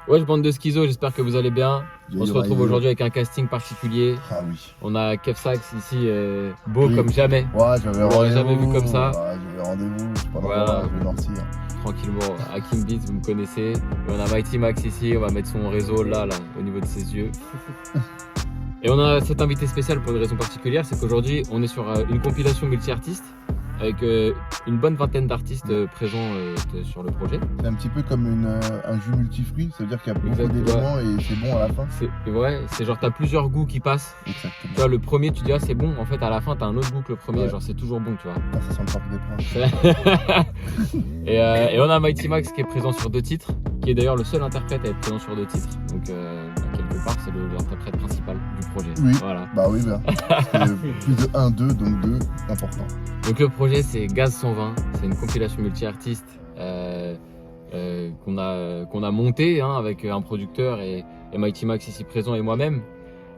Ouais, bande de schizo, j'espère que vous allez bien. On se retrouve Yo. aujourd'hui avec un casting particulier. Ah oui. On a Kev Sax ici, beau Oui. comme jamais. Ouais, j'avais On l'aurait rendez-vous. jamais vu comme ça. Ouais, j'avais rendez-vous. Je sais pas Voilà. pourquoi, je vais sortir. Tranquillement, Hakim Beats, vous me connaissez. Et on a Mighty Max ici, on va mettre son réseau là, au niveau de ses yeux. Et on a cet invité spécial pour une raison particulière, c'est qu'aujourd'hui on est sur une compilation multi-artistes avec une bonne vingtaine d'artistes présents sur le projet. C'est un petit peu comme un jus multifruit, ça veut dire qu'il y a beaucoup Exactement. d'éléments et c'est bon à la fin. C'est genre t'as plusieur goûts qui passent. Exactement. Tu vois, le premier tu dis ah c'est bon, en fait à la fin t'as un autre goût que le premier, Ouais. genre c'est toujours bon, tu vois. Putain, ça sent le parc des princes. Et on a Mighty Max qui est présent sur 2 titres, qui est d'ailleurs le seul interprète à être présent sur 2 titres. Donc quelque part c'est l'interprète principal du projet. Oui. Voilà. Bah oui, bah. C'est plus de 1, 2, donc 2, important. Donc le projet c'est Gaz 120, c'est une compilation multi-artistes qu'on a monté avec un producteur et Mighty Max ici présent et moi-même,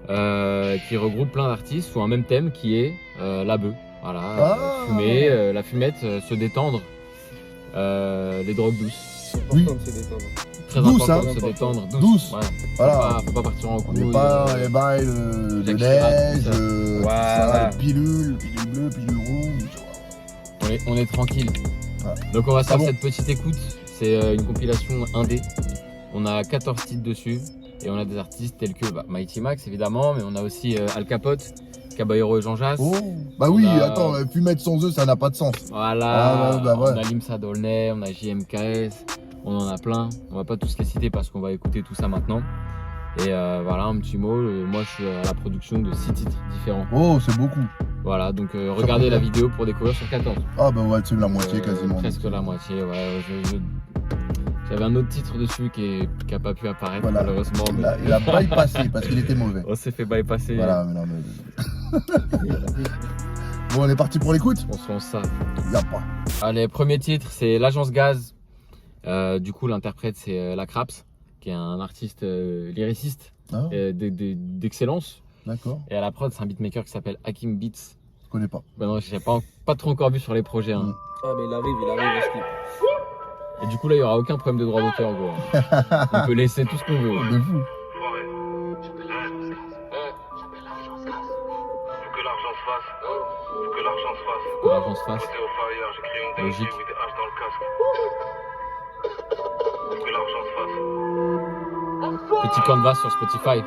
qui regroupe plein d'artistes sous un même thème qui est la bœuf. Voilà, fumer, la fumette, se détendre, les drogues douces. Oui. Très Douce, important hein. de se détendre, Douce. Voilà. Voilà. Faut pas partir en On couille. n'est pas dans les bails de Jack neige, Chirac, tout Voilà. ça, pilule bleue, pilule rouge. On est tranquille. Ouais. Donc on va se faire bon. cette petite écoute. C'est une compilation indé. On a 14 titres dessus et on a des artistes tels que Mighty Max évidemment, mais on a aussi Al Capote, Caballero et Jean Jass. Oh, bah oui, On a- attends, fumette sans œufs, ça n'a pas de sens. Voilà, Ah ouais, bah ouais. on a Limsa Dolnay, on a JMKS, on en a plein. On va pas tous les citer parce qu'on va écouter tout ça maintenant. Et voilà, un petit mot, moi je suis à la production de 6 titres différents. Oh, c'est beaucoup. Voilà, donc regardez la vidéo pour découvrir sur 14. Ah bah ouais, c'est la moitié quasiment. Presque la moitié, ouais. J'avais un autre titre dessus qui a pas pu apparaître Voilà. malheureusement. Mais... Il a bypassé parce qu'il était mauvais. On s'est fait bypasser. Voilà, mais non, mais... Bon, on est parti pour l'écoute. On se lance ça. Y'a pas. Allez, premier titre, c'est l'Agence Gaz. Du coup, l'interprète, c'est La Craps, qui est un artiste lyriciste Ah, d'excellence. d'accord. Et à la prod, c'est un beatmaker qui s'appelle Hakim Beats. Je connais pas. Ben non, je l'ai pas trop encore vu sur les projets. Hein. Ah mais il arrive au slip. Et du coup, là, il n'y aura aucun problème de droit d'auteur, gros. On peut laisser tout ce qu'on veut. De fou. Faut que l'argent se fasse. Faut que l'argent se fasse. Que l'argent se fasse. Posé au fire, j'écris une dinguerie Logique. with des haches dans le casque. Faut que l'argent se fasse. Petit canvas sur Spotify.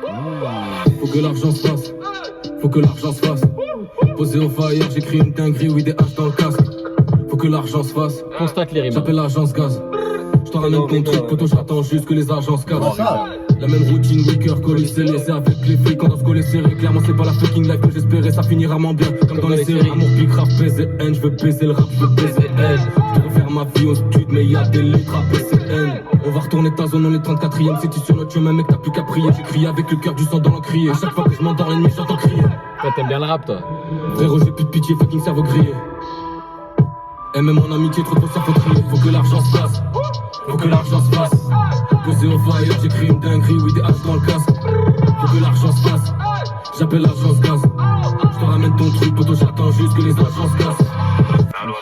Faut que l'argent se fasse. Faut que l'argent se fasse. Posé au fire, j'écris une dinguerie with des haches dans le casque. Faut que l'argent se fasse. Constate les rimes. J'appelle l'agence gaz. J'te ramène ton truc, poto, j'attends juste que les agences Oh, cassent. ça. La même routine, weaker, collé serré, c'est avec les flics, on doit se coller serré. Clairement, c'est pas la fucking life que j'espérais, ça finira rarement bien. Comme dans les séries, amour, big rap, PZN, j'veux baiser le rap, j'veux baiser elle. J'te refaire ma vie au stud, mais y'a des lettres à PCN. On va retourner ta zone, on est 34ème, c'est tu sur notre chemin, mec, t'as plus qu'à prier. J'écris avec le cœur du sang dans l'encrier. Chaque fois que je m'endors, l'ennemi, j'entends crier. Toi, t'aimes bien le rap, toi? Frérot, j'ai plus de pitié, fucking cerveau grillé. Et même en amitié, trop de cerveau trié. Faut que l'argent se fasse. Faut que l'argent se fasse. Posé au fire, j'écris une dinguerie, oui, des haches dans le casque. Faut que l'argent se fasse. J'appelle l'agence gaz. J'te ramène ton truc, poto, j'attends juste que les agences cassent. Allô.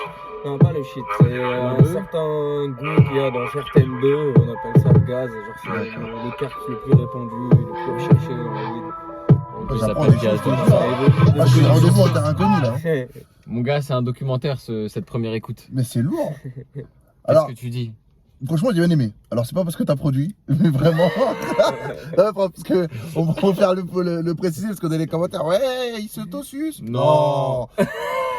Non, pas le shit, c'est un certain goût qu'il y a dans certaines bœufs, on appelle ça le gaz, et genre c'est le quartz le plus répandu, le plus recherché dans la weed. On J'apprends s'appelle des choses Gaz. comme ça. Ah, je suis rendez-vous en terre inconnue là. hein. Mon gars, c'est un documentaire, cette première écoute. Mais c'est lourd. Qu'est-ce Alors, que tu dis? franchement, j'ai bien aimé. Alors, c'est pas parce que t'as produit, mais vraiment. Non, parce que on va faire le préciser, parce qu'on a les commentaires. Ouais, il s'auto-suce. Non.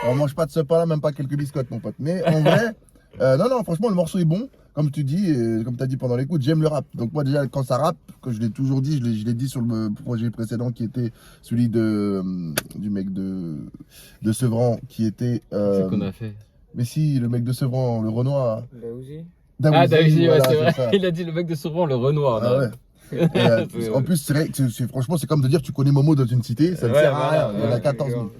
On mange pas de ce pain-là, même pas quelques biscottes, mon pote. Mais en vrai, non, franchement, le morceau est bon. Comme tu dis, et comme tu as dit pendant l'écoute, j'aime le rap. Donc, moi, déjà, quand ça rappe, que je l'ai toujours dit, je l'ai dit sur le projet précédent qui était celui du mec de Sevran, qui était. C'est qu'on a fait. Mais si, le mec de Sevran, le Renoir. Daouzi. Ah, Daouzi, ouais, voilà, c'est vrai. ça. Il a dit le mec de Souvent, le Renoir. Ah là. ouais. Et, en plus, c'est vrai que franchement, c'est comme de dire tu connais Momo dans une cité, ça ne Ouais, sert à voilà, rien. Il y en a ouais, 14 000.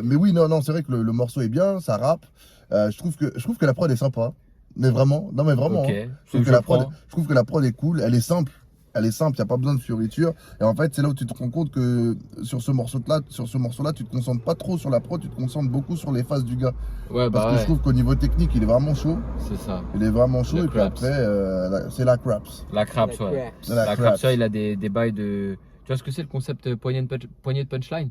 Mais oui, non, c'est vrai que le morceau est bien, ça rappe. Je trouve que la prod est sympa. Mais vraiment, non, mais vraiment. Ok, hein. je Je trouve que la prod est cool, elle est simple. elle est simple, il n'y a pas besoin de fioritures. Et en fait, c'est là où tu te rends compte que sur ce morceau-là, tu te concentres pas trop sur la prod, tu te concentres beaucoup sur les phases du gars. Ouais, Parce que je trouve qu'au niveau technique, il est vraiment chaud. c'est ça. Il est vraiment chaud. Le Et puis craps. après, c'est la craps. La craps, ouais. La La craps. craps, il a des bails de. Tu vois ce que c'est le concept poignée de punchline?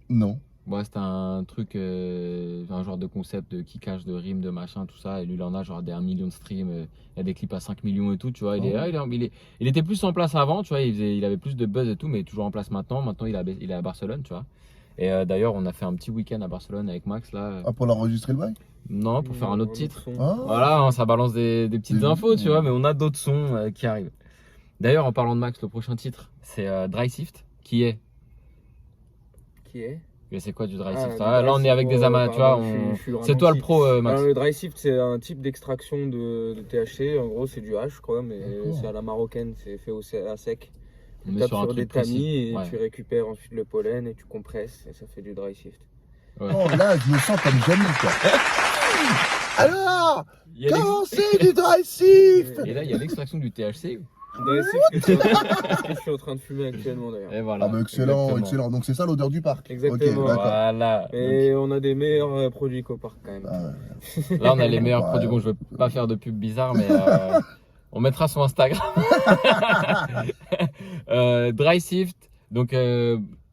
Non. Ouais, c'est un truc, un genre de concept de kickage, de rime, de machin, tout ça. Et lui, il en a genre des 1 million de streams. Il y a des clips à 5 millions et tout, tu vois. Il était plus en place avant, tu vois. Il avait plus de buzz et tout, mais toujours en place maintenant. Maintenant, il est à Barcelone, tu vois. Et d'ailleurs, on a fait un petit week-end à Barcelone avec Max, là. Ah, pour l'enregistrer le bail? Non, pour faire un autre titre. Ah. Voilà, hein, ça balance des petites C'est infos, bien. tu vois, mais on a d'autres sons qui arrivent. D'ailleurs, en parlant de Max, le prochain titre, c'est Dry Sift, qui est. Qui est Mais c'est quoi du Dry Ah, Sift? le Ah, dry là, on est sift, avec des amateurs, tu vois. pardon, je suis le C'est toi le ralenti. pro, Max. Alors, le dry sift, c'est un type d'extraction de THC. En gros, c'est du hash, quoi, mais D'accord. c'est à la marocaine, c'est fait à sec. On Tu est tapes sur un sur des truc précis. tamis et Ouais. tu récupères ensuite le pollen et tu compresses et ça fait du dry sift. Ouais. Oh, là, je me sens comme jamais, quoi. Alors, Il y a comment c'est du dry sift? Et là, il y a l'extraction du THC. Dry sift que je suis en train de fumer actuellement d'ailleurs. Et voilà. Ah, bah, excellent, Exactement. excellent. Donc, c'est ça l'odeur du parc. Exactement. Ok, d'accord. Voilà. Et on a des meilleurs produits qu'au parc quand même. Ah, Donc, là, on a les meilleurs Ouais. produits. Bon, je veux pas faire de pub bizarre, mais on mettra sur Instagram. Dry Sift. Donc,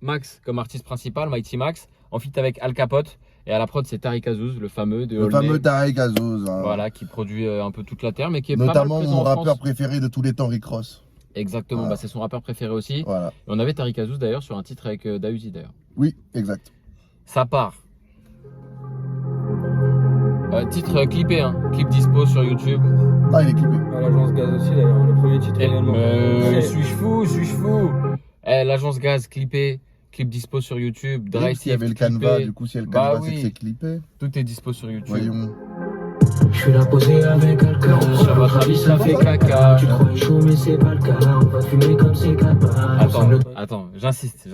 Max comme artiste principal, Mighty Max, en feat avec Al Capote. Et à la prod, c'est Tariq Azouz, le fameux de le All fameux Day. Tariq Azouz. Hein. Voilà, qui produit un peu toute la terre, mais qui est Notamment pas mal mon présent en rappeur France. préféré de tous les temps, Rick Ross. Exactement, Voilà. bah, c'est son rappeur préféré aussi. Voilà. Et on avait Tariq Azouz d'ailleurs sur un titre avec Dausi d'ailleurs. Oui, exact. Ça part. Titre clippé, hein. Clip dispo sur YouTube. Ah, il est clippé. À l'agence Gaz aussi d'ailleurs, le premier titre également. Suis-je fou. L'agence Gaz clippé, clip dispo sur YouTube. Dry S'il y avait le Sift canevas, clippé. du coup, si y a le Bah canevas, c'est oui. que c'est clippé. Tout est dispo sur YouTube. Voyons. Je suis là posé avec quelqu'un. Sur votre avis, ça fait caca. Tu crois chaud, mais c'est pas le cas. On va fumer comme c'est capable. Attends, j'insiste.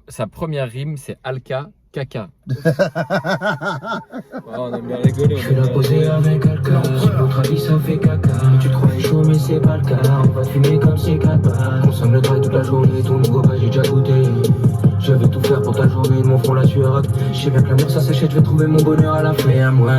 Sa première rime, c'est Alka, caca. On aime bien rigoler. Je suis là posé avec quelqu'un. Sur votre avis, ça fait caca. Tu crois chaud, mais c'est pas le cas. On va fumer comme c'est capable. Consomme le travail toute la journée. Ton nouveau pas, j'ai déjà goûté. Je vais tout faire pour ta journée, de mon front la sueur. Je sais bien que l'amour ça s'achète, je vais trouver mon bonheur à la ferme, ouais.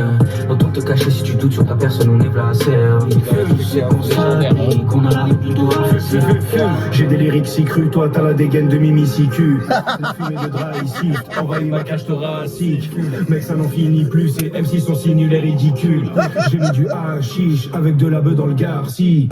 Autant te cacher si tu doutes sur ta personne, on est là, c'est qu'on s'habille, qu'on a la rue plutôt à J'ai des lyrics si crus, toi t'as la dégaine de Mimi si cul. La fumée de dry sift, envahit ma cage thoracique. Mec ça n'en finit plus, ces MC sont si nuls et ridicules. J'ai mis du hashish avec de la bœuf dans le garci.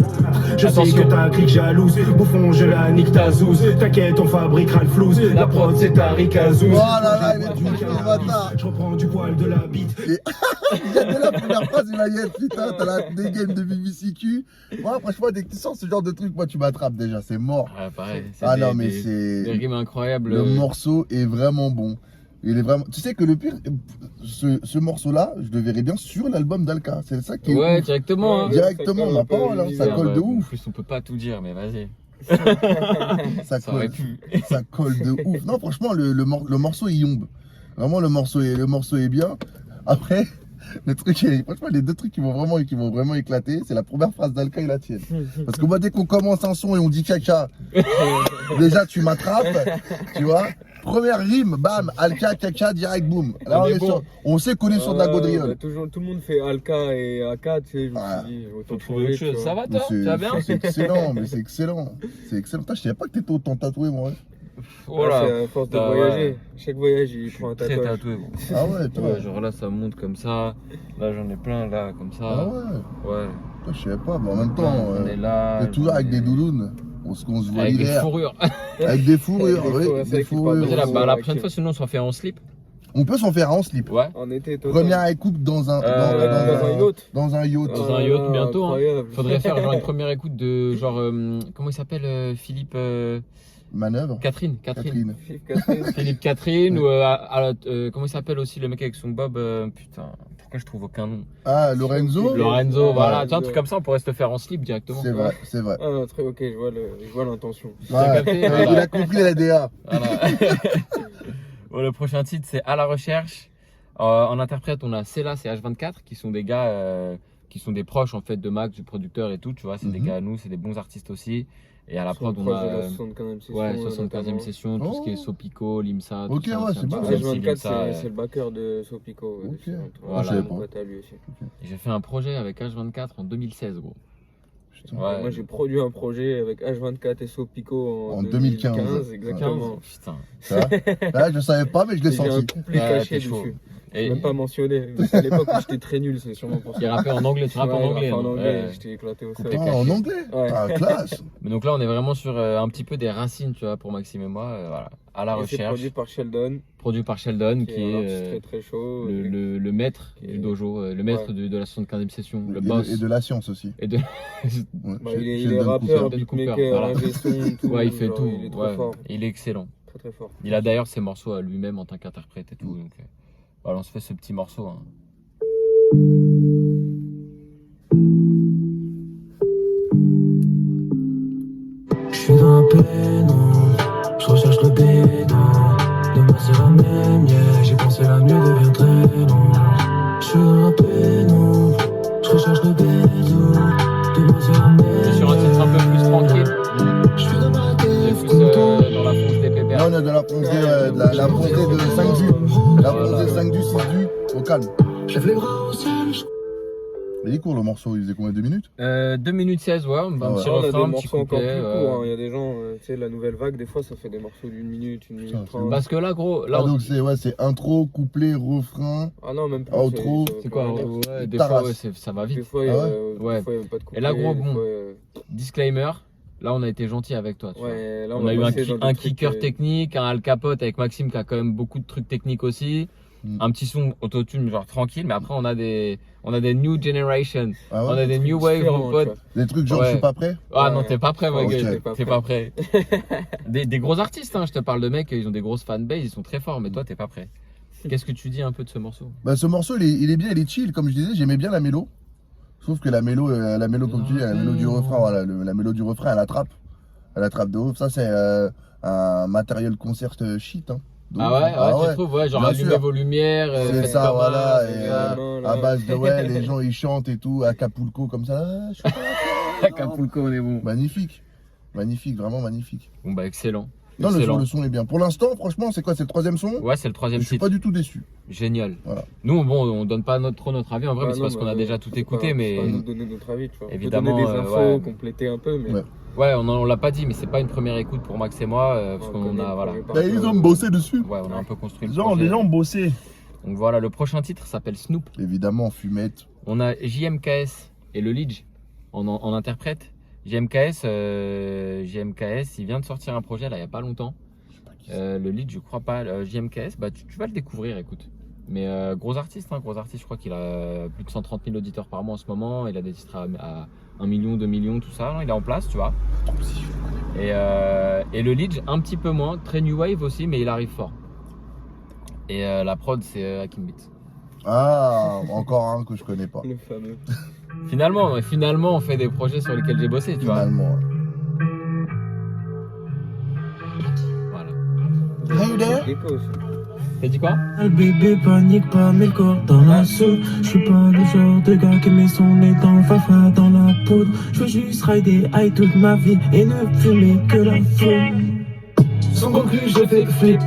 Je sais que t'as un clic jalouse, bouffon je la nique ta zouze. T'inquiète on fabriquera le flouze, la prod c'est Tariq Azouz. Oh là là, il est tout le bâtard. Je reprends du poil de la bite. Il y a dès la première phrase, il va y être putain, t'as la dégaine de BBCQ. Moi, franchement, dès que tu sors ce genre de truc, moi, tu m'attrapes déjà, c'est mort. Ouais, pareil. c'est Ah des- non, mais des c'est. rimes incroyables. Le morceau est vraiment bon. Il est vraiment. Tu sais que le pire, ce morceau-là, je le verrais bien sur l'album d'Alka. C'est ça qui est. Ouais, ouf. directement. Hein. Directement, Ça ma colle un peu parole, hein, l'univers, ça colle de En ouf. plus, on peut pas tout dire, mais vas-y. Ça Ça aurait colle, pu. ça colle de ouf. Non, franchement, le morceau il yombe. Vraiment, le morceau est bien. Après, franchement, les deux trucs qui vont vraiment éclater, c'est la première phrase d'Alka et la tienne. Parce que moi, dès qu'on commence un son et on dit caca, déjà tu m'attrapes, tu vois. Première rime, bam, Alka, caca, direct, boum. Là, On est bon. on sait qu'on est sur de la gaudriole. Toujours, tout le monde fait Alka et AK, tu sais, je me suis dit, autant Faut trouver autre chose. tu Ça vois. va, Mais toi? Tu vas bien? c'est excellent, mais c'est excellent. C'est excellent. Putain, je savais pas que t'étais autant tatoué, moi. Voilà. C'est à force de Bah, voyager. ouais. Chaque voyage, il Je suis prend un très tatouage. tatoué, bon. Ah ouais, toi. Ouais, genre là, ça monte comme ça. Là, j'en ai plein, là, comme Ah ça. ouais. Ouais. Toi, je savais pas, mais en même temps, On est là. t'es toujours j'en avec ai- des doudounes. On se voit Avec des l'hiver. fourrures. Avec des fourrures, Avec des oui. fourrures, c'est Des vrai qu'il parle fourrures. de Vas-y, la Ouais, prochaine ok. fois, sinon, on s'en fait en slip. On peut s'en faire en slip. Ouais. En été, total. Première écoute dans un, dans un yacht. Dans un yacht. Dans un yacht bientôt, hein. Incroyable. Faudrait faire genre une première écoute de genre. Comment il s'appelle Philippe. Manœuvre. Catherine. Philippe Catherine. Philippe Catherine ou comment il s'appelle aussi le mec avec son bob putain, pourquoi je trouve aucun nom? Ah, Lorenzo. Lorenzo, Ouais, voilà, ouais. tu vois, un truc comme ça, on pourrait se le faire en slip directement. C'est vrai, c'est vrai. Ah, un truc, ok, je vois l'intention. Ouais, capté, il voilà. a compris la DA. Voilà. Bon, le prochain titre, c'est À la recherche. En interprète, on a Célas et H24 qui sont des gars qui sont des proches en fait de Max, du producteur et tout, tu vois, c'est des gars à nous, c'est des bons artistes aussi. Et à la prod, on a la 75e session. ouais, 75e session, tout ce qui est Oh. Sopico, Limsa. Ok, tout ça, ouais, c'est un bien. petit peu H24, Limsa, c'est le backer de Sopico. Ok. Ouais, Voilà. Je savais mon pas. pote à lui aussi. Et j'ai fait un projet avec H24 en 2016, gros. Putain. Ouais. Moi, j'ai produit un projet avec H24 et Sopico En 2015, exactement. Putain. Ça Là, je savais pas, mais je l'ai Et j'ai un senti. couplet Ouais, caché t'es chaud. dessus. Et Même pas mentionné. Parce qu'à l'époque où j'étais très nul, c'est sûrement pour ça. il rappait en anglais, tu rappes en Ouais, anglais. en non anglais, Ouais. j'étais éclaté au Couplet sol. Ah, caché. en anglais Ouais. Ah, classe. Mais donc là, on est vraiment sur un petit peu des racines, tu vois, pour Maxime et moi. Voilà. À la Et c'est recherche. produit par Sheldon, Produit par Sheldon, qui qui est un est artiste très très chaud. le maître Qui du est- dojo, le maître Ouais. de la 75e session, le Et boss. de la science aussi. Et de... Ouais, Bah, chez- il chez est Sheldon rappeur, Cooper. Cooper, beatmaker, voilà. ingé son, tout. Ouais, il fait genre, tout. Il est trop Ouais. fort. Il est excellent. Très très fort. Il a d'ailleurs ses morceaux à lui-même en tant qu'interprète et tout. Donc, voilà, on se fait ce petit morceau. Hein. Je suis dans la pénombre, je recherche le bédon. Demain c'est la même, yeah. J'ai pensé la nuit devient très longue. Je suis dans la pénombre, je recherche le bédon. Demain c'est la même, C'est sur un titre un peu plus tranquille. je suis dans ma C'est tête, plus dans la fonce des Là, pépères. on est de la foncée, la foncée de 5 du. La foncée 5 du, 6 du, au calme. je lève les bras au ciel, je Il est court le morceau, il faisait combien 2 minutes 2 minutes 16, ouais, un Ah ouais. petit On a des refrain, un petit morceaux encore couplet. plus courts. Il y a des gens, tu sais, la nouvelle vague, des fois, ça fait des morceaux d'une minute, une minute Putain, 30. Parce que là, gros, là, Ah, donc c'est intro, couplet, refrain. Ah non, même plus. Outro. c'est quoi ouais, Des Taras. fois, ouais, ça va Des vite. fois, il y Ah a ouais des fois, il y avait pas de couplet. Et là, gros, des bon. fois, Disclaimer, là, on a été gentil avec toi. Tu vois. ouais, là, On a eu passer dans des un trucs, kicker technique, un Al Capote avec Maxime qui a quand même beaucoup de trucs techniques aussi. Un petit son autotune genre tranquille, mais après on a des new generation, Ah on ouais a des new wave différents, mon tu pote. vois. Des trucs genre Ouais. je suis pas prêt Ah non, Ouais. t'es pas prêt, mon Ok. gars, T'es t'es pas prêt. Des gros artistes, hein, je te parle de mecs, ils ont des grosses fanbases, ils sont très forts, mais toi t'es pas prêt. Qu'est-ce que tu dis un peu de ce morceau? Bah, ce morceau il est bien, il est chill, comme je disais, j'aimais bien la mélo. Sauf que la mélo comme tu dis, la mélo du refrain, voilà, la mélo du refrain, elle attrape de ouf. Ça c'est un matériel concert shit. Hein. De Ah ouf. ouais, tu trouves, ouais, genre Bien allumez sûr. vos lumières, C'est faites ça, comme voilà, un, et main, là. à base de ouais, les gens ils chantent et tout, Acapulco comme ça. Ah, je suis pas d'accord. Acapulco, on est bon. Magnifique, magnifique, vraiment magnifique. Bon bah excellent. Non, Excellent. le son est bien. Pour l'instant, franchement, c'est quoi? C'est le troisième son? Ouais, c'est le troisième Je suis titre. pas du tout déçu. Génial. Voilà. Nous, bon, on donne pas trop notre avis en vrai, Ah mais c'est non, parce qu'on a déjà tout écouté, C'est mais pas à nous de donner notre avis, tu vois. Évidemment, On peut donner des infos, ouais. compléter un peu, mais. Ouais. ouais, on l'a pas dit, mais c'est pas une première écoute pour Max et moi, parce on qu'on connaît a, le voilà. premier Là, parti, ils ont bossé dessus. Ouais, on a un peu construit le Genre, projet. les gens ont bossé. Donc voilà, le prochain titre s'appelle Snoop. Évidemment, fumette. On a JMKS et le Lidge en interprète. JMKS, il vient de sortir un projet là il y a pas longtemps. Le Lidge, je crois pas. JMKS, bah tu vas le découvrir, écoute. Mais gros artiste, je crois qu'il a plus de 130 000 auditeurs par mois en ce moment. Il a des titres à 1 million, 2 millions, tout ça. Non, il est en place, tu vois. Et le Lidge, un petit peu moins, très new wave aussi, mais il arrive fort. Et la prod, c'est Hakim Beats. Ah, encore un que je connais pas. Le fameux. Finalement, on fait des projets sur lesquels j'ai bossé, tu vois. Finalement. Voilà. Hey there. Gecko aussi. T'as dit quoi? Le bébé panique pas, mais le corps dans la soupe. Je suis pas le genre de gars qui met son nez dans le fafa, dans la poudre. Je veux juste rider high toute ma vie et ne fumer que la foule. Sans conclu, je fais flip.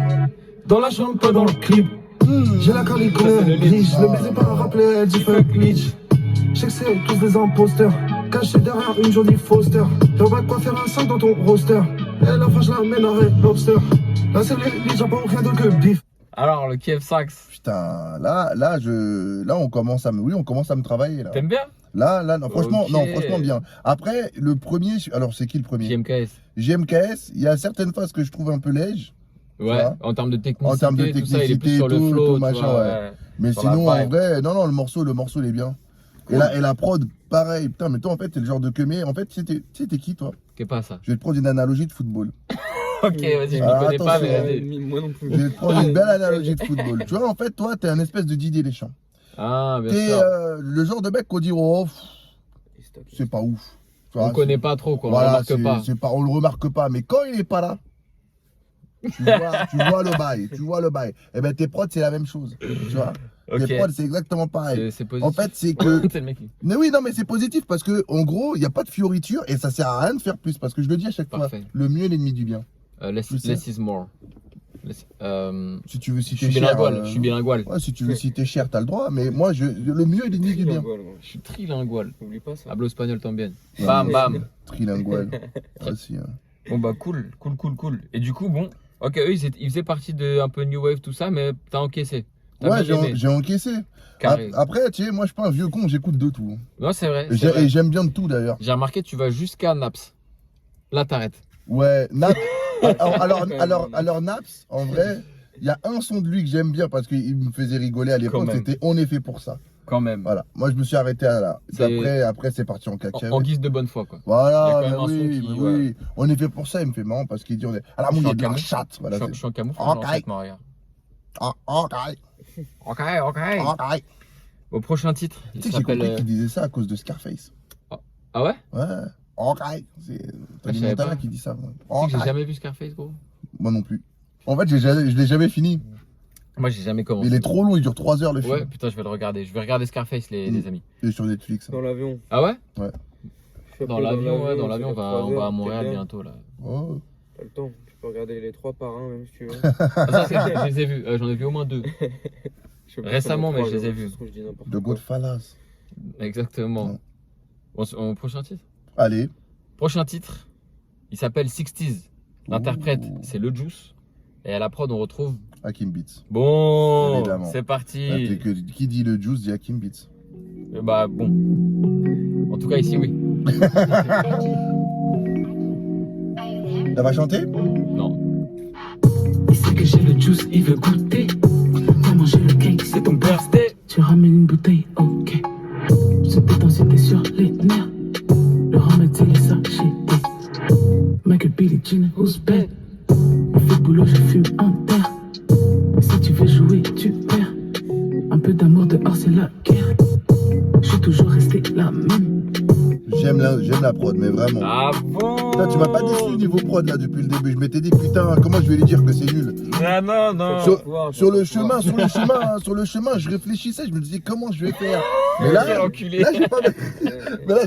Dans la chambre, pas dans le clip. J'ai la calico, riche. Le baiser pas rappelé, elle dit fuck glitch. Je sais que c'est tous des imposteurs. Caché derrière une jolie Foster. J'en vais quoi faire un 5 dans ton roster. Et la fin, je l'amène à Red Lobster. Là, c'est les gens pas rien de que bif. Alors, le Kiev Sax, Putain, là, on commence à me travailler là. t'aimes bien? Là, non, franchement, Ok. non, franchement bien. Après, le premier, alors c'est qui le premier? JMKS. JMKS, il y a certaines phases que je trouve un peu léger, Ouais, vois en termes de technicité, En termes de tout ça, il est plus technicité, sur le tout, flow, tout tu machin, vois, ouais. mais Sur la sinon, en vibe. vrai, non, le morceau, il est bien. Cool. Et la prod, pareil. Putain, mais toi, en fait, t'es le genre de queumé. En fait, tu sais, t'es qui, toi? Qu'est pas ça? Je vais te prendre une analogie de football. Ok, vas-y, je Ah, m'y connais pas, mais attention, vas-y. Moi non plus. Je vais te prendre une belle analogie de football. Tu vois, en fait, toi, t'es un espèce de Didier Deschamps. Ah, bien T'es sûr. le genre de mec qu'on dit, oh, c'est pas ouf. Tu On vois, connaît pas trop, quoi, on voilà, remarque pas. on le remarque pas. Mais quand il est pas là, Tu vois le bail. Et ben tes prods, c'est la même chose. Tu vois. Ok. Tes prods, c'est exactement pareil. C'est positif. En fait, c'est que. C'est le mec qui- Mais oui, non, mais c'est positif parce que, en gros, il n'y a pas de fioriture et ça sert à rien de faire plus. Parce que je le dis à chaque Parfait. fois, le mieux est l'ennemi du bien. Less is more. Si tu veux Je suis citer cher. bilingual. Je suis bilingual. Ouais, si tu veux citer cher, t'as le droit. Mais moi, le mieux est l'ennemi du bien. Je suis trilingual. N'oublie pas ça. Hablo espagnol también. Ouais, Bam, mais- bam. Trilingual. Ah, si, hein. Bon bah cool. Et du coup, bon. Ok, eux, ils faisaient partie de un peu New Wave, tout ça, mais t'as encaissé. T'as Ouais, bien aimé. j'ai encaissé. Carré. Après, tu sais, moi, je suis pas un vieux con, j'écoute de tout. Non, c'est vrai. Et c'est vrai. j'aime bien de tout d'ailleurs. J'ai remarqué, tu vas jusqu'à Naps. Là, t'arrêtes. Ouais, Naps. alors, Naps, en vrai, il y a un son de lui que j'aime bien parce qu'il me faisait rigoler à l'époque. même. C'était On est fait pour ça. Quand même. Voilà. Moi, je me suis arrêté à là. C'est- Après, c'est parti en cacahuète. En guise de bonne foi, quoi. Il y a Voilà, quand mais même un son oui, qui- mais ouais. oui. On est fait pour ça, il me fait marrant parce qu'il dit on est à la Je suis mouille en de la camoufle. chatte. Voilà, Je suis en camouflage, Ok. en fait, regarde. Ok. Au prochain titre, il Tu sais que j'ai s'appelle. compris qu'il disait ça à cause de Scarface. Ah ouais? Ouais. Ok. C'est Tony je savais Montana pas. qui dit ça. Ouais. Tu sais que j'ai Ok. jamais vu Scarface, gros. Moi non plus. En fait, je l'ai jamais fini. Moi, j'ai jamais commencé. Il est trop long, il dure 3 heures le film. Ouais, putain, je vais le regarder. Je vais regarder Scarface, les amis. Il est sur Netflix. Dans l'avion. Ah ouais? Je Dans l'avion, ouais, dans l'avion, on c'est va 3 heures, à Montréal t'es bien. bientôt, là. Oh. T'as le temps. Tu peux regarder les 3 par 1 même si tu veux. Ah, ça, je les ai vus. J'en ai vu au moins 2. Je sais pas Récemment, si on est mais je les ai 3, vus. ça se trouve, je dis n'importe The quoi. Goodfellas. Exactement. Prochain titre? Allez. Prochain titre, il s'appelle 60s. L'interprète, Ouh. c'est Le Juice. Et à la prod, on retrouve. Hakim Beats. Bon, Évidemment. c'est Ah, parti. qui dit le juice dit Hakim Beats. Bah bon. En tout cas, ici, oui. Elle va chanter? Non. Il sait que j'ai le juice, il veut goûter. Viens manger le cake, c'est ton Birthday. Tu ramènes une bouteille, ok. Ce pétant c'était sur les nerfs. Le remède c'est les sachets. Michael Billy Jean, who's bad? On fait le boulot, je fume en terre. Si tu veux jouer, tu perds. Un peu d'amour dehors, c'est la guerre. Je suis toujours resté la même. J'aime la prod, mais vraiment. Ah bon? Putain, tu m'as pas déçu niveau prod là depuis le début. Je m'étais dit putain, comment je vais lui dire que c'est nul. Ah non, non. Sur le chemin, je réfléchissais, je me disais comment je vais faire. Mais là, Quel enculé.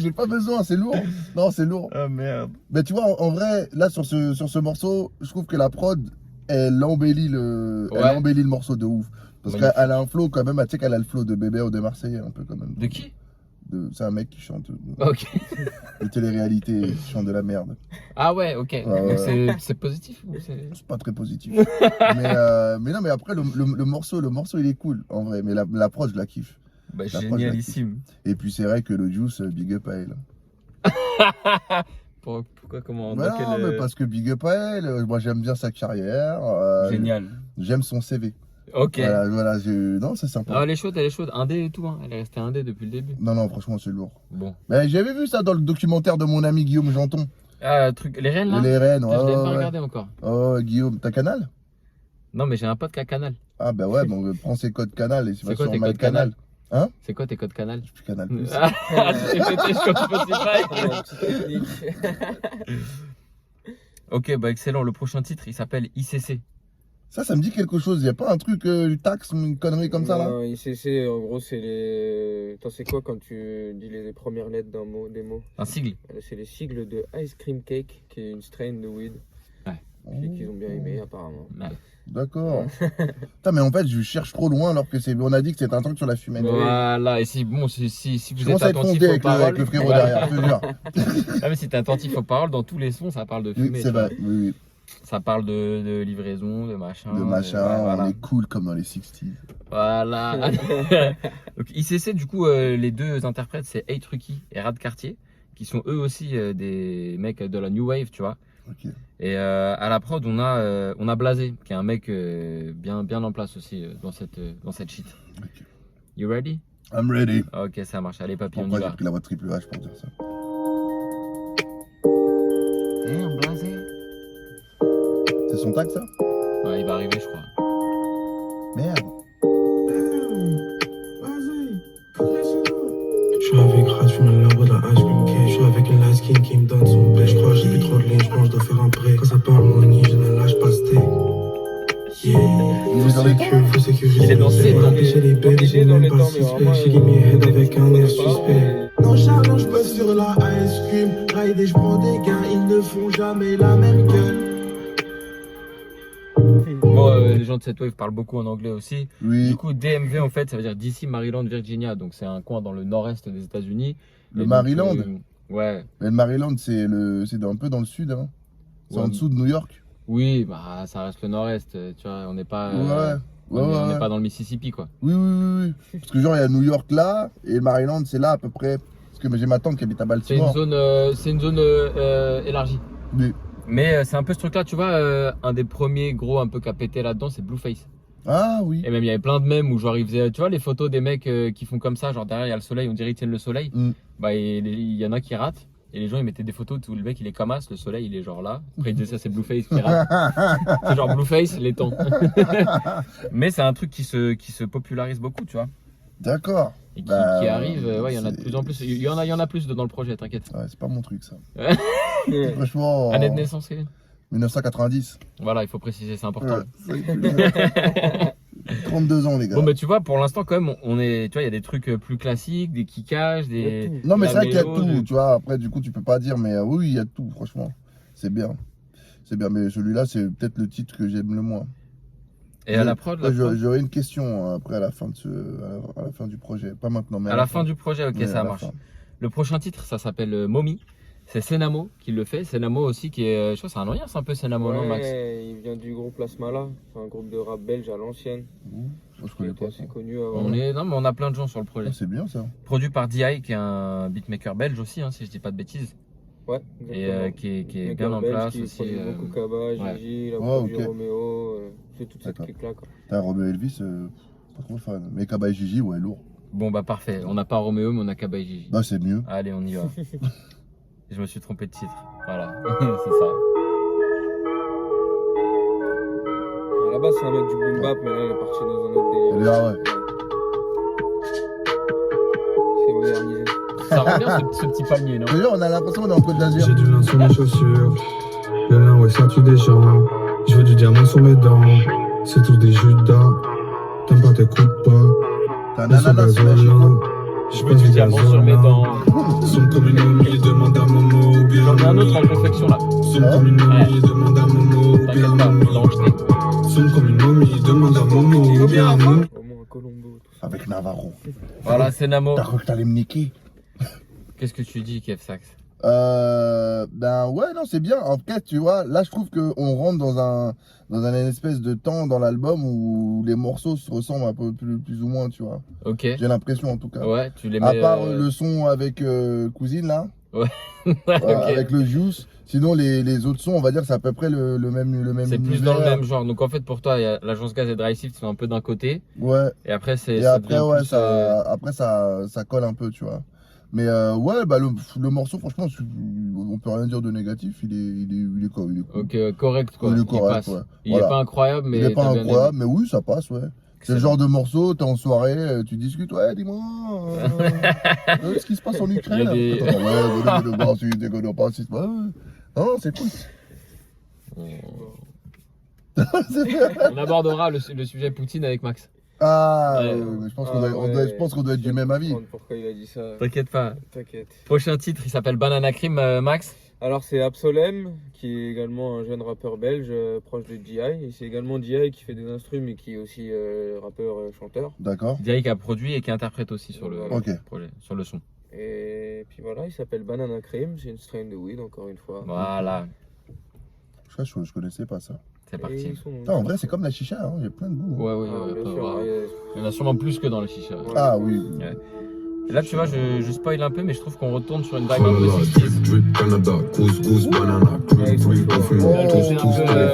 j'ai pas besoin, c'est lourd. Non, c'est lourd. Ah merde. Mais tu vois, en vrai, là sur ce morceau, je trouve que la prod, elle embellit le morceau de ouf. Parce Magnifique. qu'elle a un flow quand même, tu sais qu'elle a le flow de Bébé ou de Marseillais un peu quand même. De qui? C'est un mec qui chante Ok. de télé-réalité, qui chante de la merde. Ah ouais, ok. ouais. Donc c'est positif ou c'est... C'est pas très positif. mais non, mais après le morceau il est cool en vrai. Mais la prod, je la kiffe. Bah, La génialissime. Et puis c'est vrai que le Juice, big up à elle. Pourquoi, comment? Ouais, dans non, quel, mais parce que big up à elle. Moi j'aime bien sa carrière. Génial. J'aime son CV. Ok. Voilà, non, c'est sympa. Ah, elle est chaude. Indé et tout, hein. Elle est restée indé depuis le début. Non, franchement, c'est lourd. Bon. Mais j'avais vu ça dans le documentaire de mon ami Guillaume Janton. Ah, les reines là? Les reines, Putain, je l'ai pas ouais. regardé encore. Oh, Guillaume, t'as Canal? Non, mais j'ai un pote qui a Canal. Ah, bah ouais, bon, prends ses codes Canal et tu vas C'est quoi sur tes My codes Canal? Hein? C'est quoi tes codes Canal? Je suis Canal+. Ah, c'est pété comme Spotify. Ok, bah excellent. Le prochain titre, il s'appelle ICC. Ça me dit quelque chose. Y a pas un truc, taxe, une connerie comme ça là? Non, ICC, en gros, c'est les. Attends, c'est quoi quand tu dis les premières lettres d'un mot, des mots? Un sigle. C'est les sigles de Ice Cream Cake, qui est une strain de weed. Ouais. Qu'ils ont bien aimé, apparemment. Ouais. D'accord. Putain, mais en fait, je cherche trop loin alors que on a dit que c'était un truc sur la fumette. Voilà, et si vous Je êtes commence à être attentif fondé aux avec paroles. le frérot Voilà. derrière, je te jure. Ah, mais si t'es attentif aux paroles, dans tous les sons, ça parle de Oui, fumée. c'est tu vois. vrai. Oui. Ça parle de livraison, de machin. De machin, ouais, voilà. on est cool comme dans les 60s. Voilà. Donc ICC, du coup, les deux interprètes, c'est A-Trucky et Rad Cartier, qui sont eux aussi des mecs de la New Wave, tu vois. Ok. Et à la prod, on a Blasé, qui est un mec bien en place aussi dans cette shit. Ok. You ready? I'm ready. Ok, ça marche. Allez, papy, on y Pourquoi va. j'ai pris la voix de Triple H pour dire ça? Blasé. C'est son tag ça? Ouais, il va arriver, je crois. Merde. Je suis avec Raz, je me labo d'un ice cream cake. Je suis avec une light skin qui me donne son paix. Je crois que j'ai plus trop de lignes, je pense que je dois faire un prêt. Quand ça parle money, je ne lâche pas le steak. Faut sécuriser Il est dans ses temps. empêcher les bêtes, Il est j'ai dans même les pas temps, le mais suspect. vraiment, J'ai mis head avec un air suspect. Non, Charles, je bosse sur la ice cream. Ride et je prends des gains, ils ne font jamais la même gueule. Bon, les gens de cette wave parlent beaucoup en anglais aussi. Oui, Du coup, DMV en fait, ça veut dire DC, Maryland, Virginia. Donc c'est un coin dans le nord-est des États-Unis. le Et donc, Maryland. ouais. Mais le Maryland, c'est un peu dans le sud, hein. C'est Ouais. en dessous de New York. Oui, bah ça reste le nord-est. Tu vois, on n'est pas. Ouais. On n'est pas dans le Mississippi quoi. Oui. Parce que genre, il y a New York là, et le Maryland, c'est là à peu près. Parce que j'ai ma tante qui habite à Baltimore. C'est une zone élargie. Oui. Mais c'est un peu ce truc-là, tu vois, un des premiers gros un peu qui a pété là-dedans, c'est Blueface. Ah oui. Et même il y avait plein de mèmes où genre ils faisaient, tu vois, les photos des mecs qui font comme ça, genre derrière il y a le soleil, on dirait qu'ils tiennent le soleil. Mm. Bah il y en a qui ratent. Et les gens ils mettaient des photos où le mec il est comme as, le soleil il est genre là. Après ils disaient ça c'est Blueface qui rate. C'est genre Blueface, les temps. Mais c'est un truc qui se popularise beaucoup, tu vois. D'accord. Et qui Bah, arrive, ouais, il y en a de c'est- plus en plus. Il y en a plus dans le projet, t'inquiète. Ouais, c'est pas mon truc ça. Ouais. Franchement. Année de naissance, Kevin. 1990. Voilà, il faut préciser, c'est important. Ouais. 32 ans, les gars. Bon, mais tu vois, pour l'instant, quand même, on est, tu vois, il y a des trucs plus classiques, des kickages, des. Non, mais la c'est vrai qu'il y a mélo, tout, tu vois. Après, du coup, tu peux pas dire, mais oui, il y a tout, franchement. C'est bien. C'est bien, mais celui-là, c'est peut-être le titre que j'aime le moins. Et à la prod, Après, j'aurais une question après à la fin à la fin du projet. Pas maintenant, mais à la fin du projet, ok, Ouais, à ça la marche. fin. Le prochain titre, ça s'appelle Mommy. C'est Senamo qui le fait. Senamo aussi, qui est. Je crois que c'est un Orient, c'est un peu Senamo, non, Max? Ouais, il vient du groupe Plasmala, c'est un groupe de rap belge à l'ancienne. Moi, je Qui connais était pas ça. assez connu avant. Non, mais on a plein de gens sur le projet. Ah, c'est bien ça. Produit par DI, qui est un beatmaker belge aussi, hein, si je dis pas de bêtises. Ouais, Et exactement. qui est Mec bien en belge place qui aussi. produit beaucoup Kaba, Gigi, la Ouais, produit ok. Roméo, c'est toute cette D'accord. clique-là quoi. T'as Romeo Elvis, pas trop fan. Mais Kaba et Gigi, ouais, lourd. Bon, bah parfait. On n'a pas Roméo, mais on a Kaba et Gigi. Bah, c'est mieux. Allez, on y va. Je me suis trompé de titre. Voilà, c'est ça. À la base, c'est un mec du boom bap, mais là, il est parti dans un autre délire. Ah ouais. C'est modernisé. Ça rend bien ce petit palmier, non? D'ailleurs, on a l'impression qu'on est en Côte d'Azur. J'ai du lin sur mes chaussures. Le lin, ouais, ça tue des gens. Je veux du diamant sur mes dents. C'est tous des judas. T'aimes pas, t'écoutes pas. T'as un Ils sont ananas sur la gazolants. cheveux. Je veux du diamant sur mes dents. Sont comme une momie, demande à Momo. Bien J'en ai un autre en confection là. Sont comme une momie, demande à Momo. Bien T'inquiète pas, je l'ai enregistré. Sont comme une momie, demande à Momo. Bien Au moins un Colombo. Tout ça. Avec Navarro. Voilà, c'est Namo. T'as cru que t'allais me niquer? Qu'est-ce que tu dis, Kev Sax? Ben ouais, non, c'est bien. En fait, tu vois, là, je trouve qu'on rentre dans un espèce de temps dans l'album où les morceaux se ressemblent un peu plus ou moins, tu vois. Ok. J'ai l'impression, en tout cas. Ouais, tu les mets. À part le son avec Cousine, là. Ouais. Avec le Juice. Sinon, les autres sons, on va dire, c'est à peu près le même C'est plus dans le univers. même genre. Donc en fait, pour toi, il y a l'agence Gaz et Dry Shift sont un peu d'un côté. Ouais. Et après, c'est. Et ça après, devient ouais, plus, ça colle un peu, tu vois. Mais ouais, bah le morceau, franchement, on peut rien dire de négatif. Il est quoi, il est cool. Ok, correct quoi. Il est correct, passe. ouais. Il Voilà. est pas incroyable, mais. Il est pas t'as bien aimé. incroyable, mais oui, ça passe, ouais. C'est le Excellent. genre de morceau, t'es en soirée, tu discutes, ouais, dis-moi, ce qui se passe en Ukraine. Il y a des- Attends, ouais, vous devez si tu connais pas, si- ouais, ouais. Non, c'est cool. On abordera le sujet Poutine avec Max. Ah, Ouais. je pense Ah, qu'on doit, ouais. je pense qu'on doit être du même avis. Pourquoi il a dit ça? T'inquiète pas. T'inquiète. Prochain titre, il s'appelle Banana Cream, Max. Alors c'est Absolem, qui est également un jeune rappeur belge proche de DI. Et c'est également DI qui fait des instruments, mais qui est aussi rappeur, chanteur. D'accord. Diaye qui a produit et qui interprète aussi sur le Ok. projet, sur le son. Et puis voilà, il s'appelle Banana Cream, c'est une strain de weed encore une fois. Voilà, Je connaissais pas ça. c'est Et parti. ils sont- Putain, en vrai, c'est comme la chicha, hein, il y a plein de goûts. Ouais, oui, Ah, bien ouais, sûr, ouais. ouais. Il y en a sûrement plus que dans le chicha. Ah oui. Et là, tu vois, je spoil un peu, mais je trouve qu'on retourne sur une vibe un peu 60s. Drip Canada, couscous, banana, cream, cream, coffee, Oh,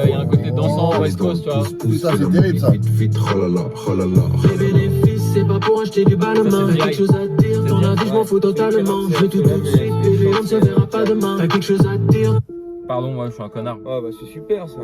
il y a un côté dansant West Coast, tu vois. Ça, c'est terrible, ça. Vite, vite, ralala, ralala. Les bénéfices, c'est pas pour acheter du balmain. Ça, c'est T'as quelque chose à dire, ton avis, je m'en fous totalement. Je veux tout de suite, et on ne se verra pas demain. T'as quelque chose à dire. Pardon, moi, je suis un connard. Ah bah c'est super ça.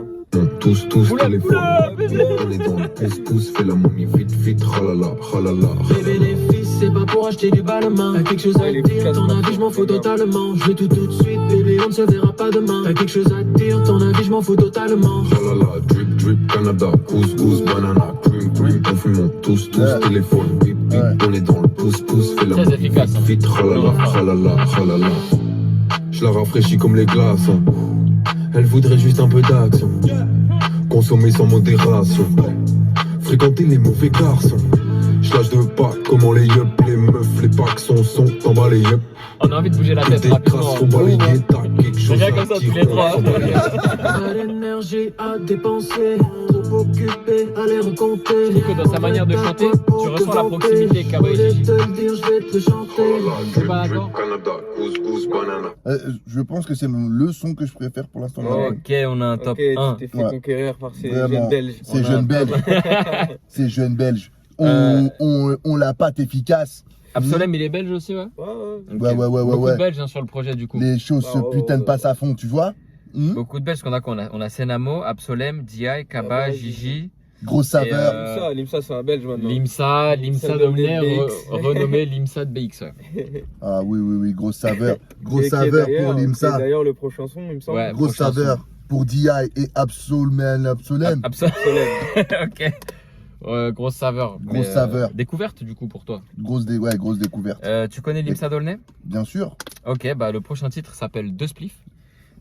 Tous, téléphone. On est dans le pouce, fais la momie, vite, vite, ralala, ralala. Les bénéfices, c'est pas pour pour acheter des balles à main. T'as quelque chose à dire, ton avis, je m'en fous totalement. Je vais tout de suite, bébé, on ne se verra pas demain. T'as quelque chose à dire, ton avis, je m'en fous totalement. Tralala, drip, drip, Canada, couscous, banana, cream, cream, on fume tous, téléphone, bip, bip, on est dans le pouce, fais la Très efficace, hein. vite, tralala, tralala, tralala. Je la rafraîchis comme les glaces, hein. Elle voudrait juste un peu d'action, consommer sans modération, fréquenter les mauvais garçons. Je lâche de pas comment les yup, les meufs, les packs sont emballés yup. On a envie de bouger la tête rapidement. C'est bien comme ça, tous les trois. Pas d'énergie à dépenser, trop occupé à les recompter. Nico, dans sa manière de chanter, tu ressens la proximité Kaba et Gigi. Je vais te le dire, je vais te le chanter. T'es pas d'accord? Canada, couscous, banana. Je pense que c'est le son que je préfère pour l'instant. Ok, on a un top Ok, 1. tu t'es fait Ouais. conquérir par ces Vraiment. jeunes belges. Ces On a jeunes un belges. Ces jeunes belges. On la pâte efficace. Absolem, il est belge aussi, ouais? Ouais, ouais. Ok. Ouais. Beaucoup Ouais. de belges hein, sur le projet du coup. Les choses se Ouais. putain de passent à fond, tu vois. Beaucoup de belges qu'on a quoi? On a Senamo, Absolem, DI, Kaba, Ouais, Gigi, Grosse Et, saveur. Limsa, c'est un belge maintenant. Limsa Domné Domné, BX. renommé Limsa de BX. Ouais. Ah oui, grosse saveur. Grosse Et qui est saveur pour d'ailleurs- qui est Limsa. d'ailleurs le prochain son, il me semble. Ouais. Grosse prochain saveur pour DI et Absolem. Absolem. Soleil. Ok. Grosse saveur. Grosse saveur. Découverte du coup pour toi. Grosse découverte. Tu connais Limsa Dolné? Bien sûr. Ok, bah le prochain titre s'appelle Deux Spliff.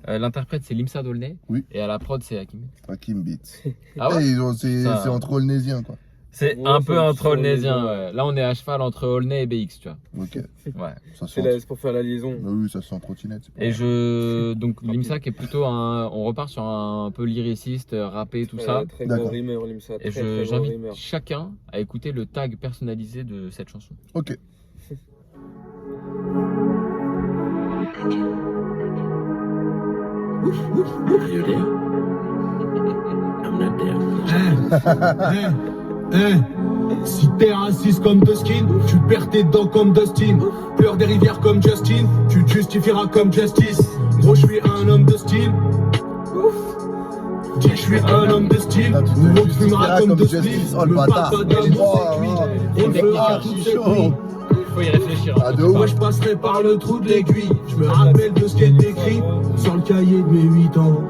L'interprète c'est Limsa Dolné. Oui. Et à la prod c'est Hakim. Hakim Beats. Ah ouais? C'est Ça- entre Olnésien quoi. C'est Ouais, un c'est peu un entre petit Olnésien. Olnésien. Ouais. Là on est à cheval entre Aulnay et BX, tu vois. Ok. Ouais. Ça C'est sent. c'est pour faire la liaison. Oui, ça sent trottinette. c'est pas Et grave. donc Limsa qui est plutôt on repart sur un peu lyriciste, rappé, tout ça. Très gros D'accord. rimeur, Limsa. Et Très gros j'invite rimeur. chacun à écouter le tag personnalisé de cette chanson. Ok. Si t'es raciste comme Dustin, tu perds tes dents comme Dustin. Pleure des rivières comme Justin, tu te justifieras comme Justice. Gros, je suis un homme de style. Dis que je suis un homme de style. Là, tu te Ou on te justifieras fumera comme comme Dustin. Justice. Oh, le Me bâtard. parle pas d'amour, Oh, c'est cuit. oh. On le fera Ah, toutes c'est ces chaud. nuits. Faut y réfléchir. Ah, de ouf. Moi je passerai par le trou de l'aiguille. Je me rappelle de ce qui est écrit sur le cahier de mes 8 ans.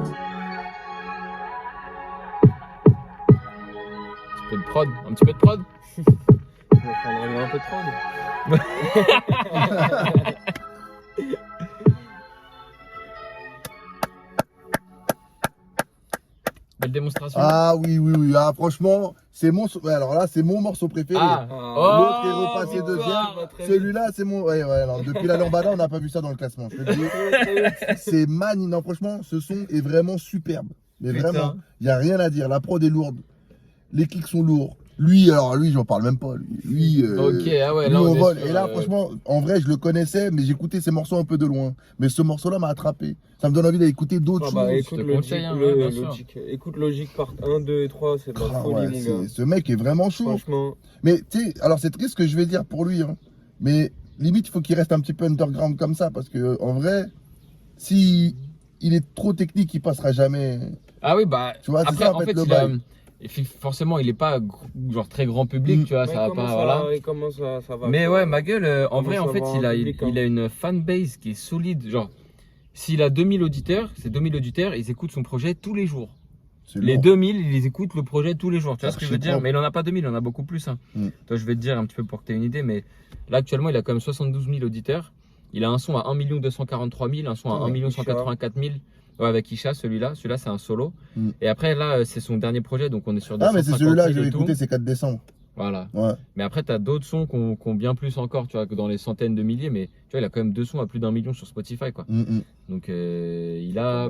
Un petit peu de prod. On va prendre un peu de prod. Belle démonstration. Ah oui. Ah franchement, c'est mon. Ouais, alors là, c'est mon morceau préféré. Ah. L'autre est repassé victoire. deuxième. Celui-là, c'est mon. Ouais. Alors, depuis la lambada, on n'a pas vu ça dans le classement. Je te le dis. C'est magnifique. Non, franchement, ce son est vraiment superbe. Mais Putain. vraiment, il n'y a rien à dire. La prod est lourde. Les kicks sont lourds. Lui, j'en parle même pas. Lui, Ok, ah ouais, lui, là on est vole. sur, Et là, franchement, en vrai, je le connaissais, mais j'écoutais ses morceaux un peu de loin. Mais ce morceau-là m'a attrapé. Ça me donne envie d'écouter d'autres Ah bah, choses. écoute Je te conseille, hein, Logic, ouais, bien sûr. écoute Logic part 1, 2 et 3, c'est de la Ah folie, ouais, mon gars. ce mec est vraiment chaud. Franchement, Mais tu sais, alors c'est triste ce que je vais dire pour lui, hein. Mais limite, il faut qu'il reste un petit peu underground comme ça, parce que en vrai, si il est trop technique, il passera jamais. Ah oui, bah. Tu vois, c'est après, ça, en en fait, fait, le il a, bail. et forcément, il est pas genre très grand public, tu vois, ouais, ça va pas, voilà. comment ça va. Mais ouais, ma gueule, en Comment vrai, ça en fait, va il a, en public, hein. il a une fanbase qui est solide. Genre, s'il a 2000 auditeurs, ces 2000 auditeurs, ils écoutent son projet tous les jours. C'est Les lourd. 2000, ils les écoutent le projet tous les jours. Tu vois ce que je veux Archi dire? propre. Mais il en a pas 2000, il en a beaucoup plus. Hein. Mm. Toi, je vais te dire un petit peu pour que tu aies une idée. Mais là, actuellement, il a quand même 72 000 auditeurs. Il a un son à 1 243 000, un son à 1 184 000. Ouais, avec Isha, celui-là, c'est un solo. Mm. Et après, là, c'est son dernier projet, donc on est sur des Ah, mais c'est celui-là que je 000 vais et tout. écouter, c'est 4 décembre. Voilà. Ouais. Mais après, tu as d'autres sons qui ont bien plus encore, tu vois, que dans les centaines de milliers. Mais tu vois, il a quand même 2 sons à plus d'1 million sur Spotify, quoi. Donc, il a.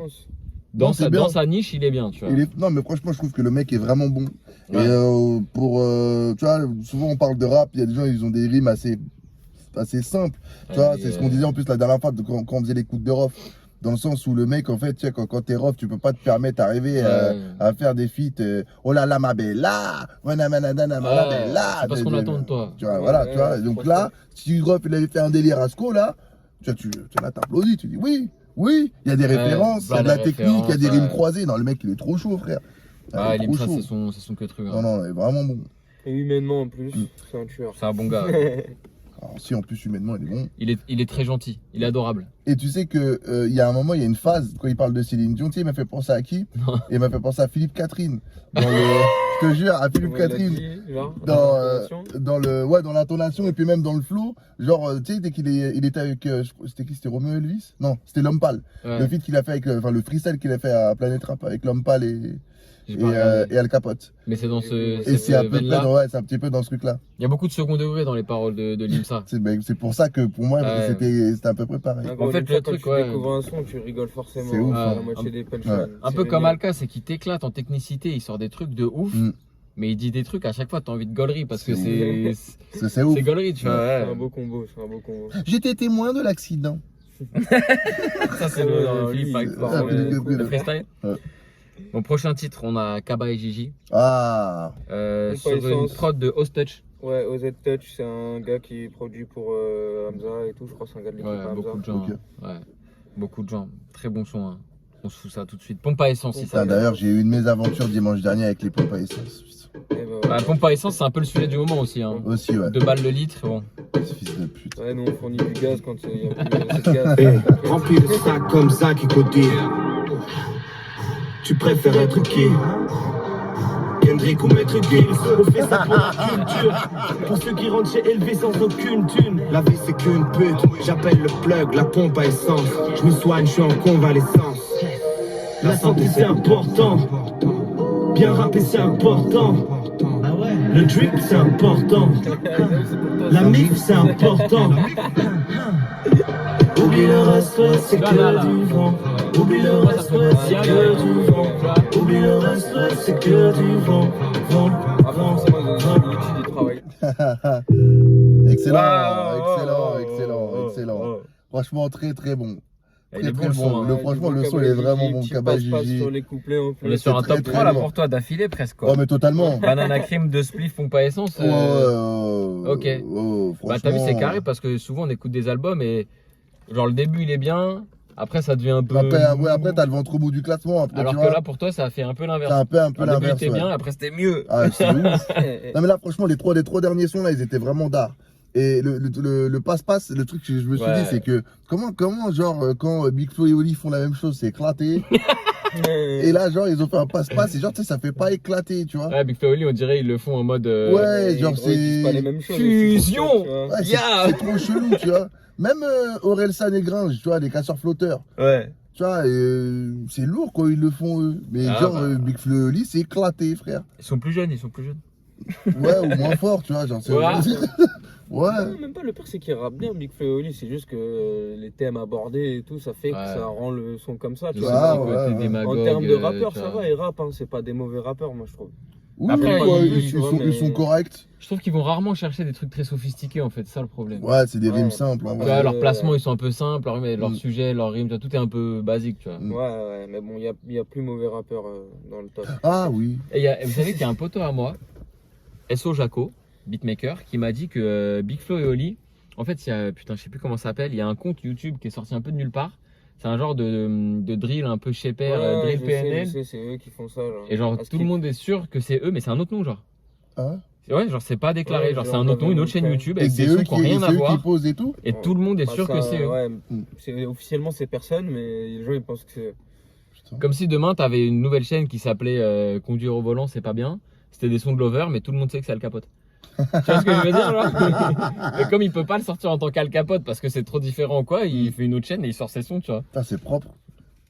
Non, c'est bien. Dans sa niche, il est bien, tu vois. Non, mais franchement, je trouve que le mec est vraiment bon. Ouais. Et tu vois, souvent on parle de rap, il y a des gens, ils ont des rimes assez simples. Tu vois, Ouais, c'est ce qu'on disait en plus la dernière fois quand on faisait les coups de rough. Dans le sens où le mec, en fait, tu sais, quand t'es rough, tu peux pas te permettre d'arriver à faire des feats. Oh là là, ma belle, là, voilà, manadana, ma belle, là. C'est parce qu'on attend de toi. Tu vois, voilà, Ouais, tu vois. ouais, Donc là, si Rof, il avait fait un délire à Sco, là, tu là, t'applaudis, tu dis oui, il y a des références, il y a de la technique, il y a des rimes croisées. Non, le mec, il est trop chaud, frère. Ah, Il est il trop ça, chaud. c'est son que truc. Non, non, il est vraiment bon. Et humainement en plus, c'est un tueur. C'est un bon gars. Ah Alors, si en plus humainement il est bon. Il est très gentil, il est adorable. Et tu sais que il y a un moment, il y a une phase, quand il parle de Céline Dion, tu sais, il m'a fait penser à qui? Non. Il m'a fait penser à Philippe Catherine. Je te jure, à Philippe Comment il a Catherine. dit, genre, Dans l'intonation et puis même dans le flow. Genre, tu sais, dès il était avec. C'était qui? C'était Romeo Elvis? Non, c'était L'Homme Pâle. Ouais. Le feat qu'il a fait avec. Enfin, le freestyle qu'il a fait à Planète Rap avec L'Homme Pâle J'ai pas regardé. et Al Capote. Mais c'est dans Et cette c'est un peu veine-là. ouais, c'est un petit peu dans ce truc-là. Il y a beaucoup de second degré dans les paroles de Limsa. C'est pour ça que pour moi, Ouais. c'était à peu près pareil. En fait, le truc, quand ouais. tu découvres un son, tu rigoles forcément. C'est ouf, à la ouais. moitié des punchlines. Ouais. Un C'est peu comme génial. Alka, c'est qu'il t'éclate en technicité, il sort des trucs de ouf. Mm. Mais il dit des trucs à chaque fois, t'as envie de gaulerie parce que C'est C'est ouf. c'est gaulerie, tu vois. C'est Ouais. un beau combo, c'est un beau combo. J'étais témoin de l'accident. Ça, c'est Non, le lui, Philippe il Pax, part, le freestyle. Ouais. Mon prochain titre, on a Kaba et Gigi Ah, sur une Essence. prod de Hostouch. Ouais, OZ Touch, c'est un gars qui produit pour Hamza et tout. Je crois que c'est un gars de l'équipe Ouais, Hamza. beaucoup de gens. Ok. Ouais. Beaucoup de gens. Très bon son. Hein. On se fout ça tout de suite. Pompe à essence, si ça. putain, d'ailleurs, j'ai eu une mésaventures dimanche dernier avec les pompes à essence. Et bah, Bah, pompe à essence, c'est un peu le sujet du moment aussi. Hein. Aussi, ouais. 2 balles le litre. Bon. Fils de pute. ouais, nous on fournit du gaz quand il y a plus assez de gaz. Eh, rempli de sacs comme Zach et Cody. Tu préfères être qui? Kendrick ou Maître Gims? On fait ça pour la culture. Pour ceux qui rentrent chez LV sans aucune thune. La vie c'est qu'une pute. J'appelle le plug, la pompe à essence. Je me soigne, je suis en convalescence. La santé c'est important. Bien rapper c'est important. Le drip c'est important. La mif c'est important. Oublie le reste, ouais, c'est que du vent. Oublie le reste, ouais, c'est que du vent. Oublie le reste, ouais, c'est que du vent. Vent, Après, vent, forcément, ils ont vent. l'outil du travail. Excellent. Franchement, très très bon. Il est Très bon le très son. bon. Hein. Franchement, le son est vraiment bon. Kaba Gigi. Sur les couplets en plus. On est sur un très, top très 3 là bon. pour toi d'affilée presque. Quoi. Oh, mais totalement. Banana Cream de Spliff, pompe à essence. Ok. Bah t'as vu, c'est carré parce que souvent on écoute des albums et genre le début il est bien, après ça devient un peu. Après t'as le ventre mou du classement. Après, Alors tu que vois, là pour toi ça a fait un peu c'est l'inverse. un peu Le début l'inverse. était Ouais. bien, après c'était mieux. Ah, c'est ouf. Non mais là franchement les trois derniers sons là ils étaient vraiment d'art. Et le passe-passe, le truc que je me suis Ouais. dit c'est que comment genre quand Big Flo et Oli font la même chose c'est éclaté. Et là genre ils ont fait un passe-passe et genre tu sais ça fait pas éclater tu vois. Ouais, Big Flo et Oli, on dirait ils le font en mode. Ouais genre Ils disent pas les c'est mêmes choses. Fusion. tu vois. ouais, Yeah. c'est trop chelou tu vois. Même Orelsan et Gringe tu vois les casseurs flotteurs. Ouais. Tu vois c'est lourd quand ils le font eux. Mais Ah, genre bah. Big Flo et Oli c'est éclaté frère. Ils sont plus jeunes. Ouais ou moins fort tu vois genre c'est Ouais. ouais. Non, même pas, le pire c'est qu'il rappe bien Big Flo et Oli, c'est juste que les thèmes abordés et tout, ça fait Ouais. que ça rend le son comme ça, tu Je vois. sais pas, Ah, côté ouais. démagogue, En termes de rappeurs, tu ça vois. va, ils rappent, hein, c'est pas des mauvais rappeurs, moi je trouve. Oui, Après, quoi, ils- ils sont mais- corrects. Je trouve qu'ils vont rarement chercher des trucs très sophistiqués en fait, c'est ça le problème. Ouais, c'est des Ouais. rimes simples. hein, Tu ouais. vois, Ouais. leurs placements ils sont un peu simples, leur Mm. sujet, leurs rimes, tout est un peu basique, tu vois. Mm. Ouais, mais bon, il y a plus mauvais rappeurs dans le top. Ah oui. Et vous savez qu'il y a un poteau à moi, SO Jaco, beatmaker, qui m'a dit que Big Flo et Oli, en fait, il y a, putain, je sais plus comment ça s'appelle, il y a un compte YouTube qui est sorti un peu de nulle part. C'est un genre de drill un peu shaper, drill je PNL. sais, c'est eux qui font ça. Genre. Et genre, À tout Skip. le monde est sûr que c'est eux, mais c'est un autre nom, genre. Ah. Ouais, genre, c'est pas déclaré, Ouais, genre, j'ai c'est un autre nom, une autre chaîne entendu. YouTube Et avec c'est des eux sons qui qui ont rien à voir. posent et tout. Et tout le monde est Bah, sûr ça, que c'est eux. Ouais, Mm. officiellement c'est personne, mais les gens ils pensent que c'est eux. Putain. Comme si demain, t'avais une nouvelle chaîne qui s'appelait Conduire au volant, c'est pas bien. C'était des sons de Lover, mais tout le monde sait que c'est Al Capote. Tu vois ce que je veux dire, genre? Et comme il peut pas le sortir en tant qu'Al Capote parce que c'est trop différent, quoi, il fait une autre chaîne et il sort ses sons, tu vois. Ça, c'est propre.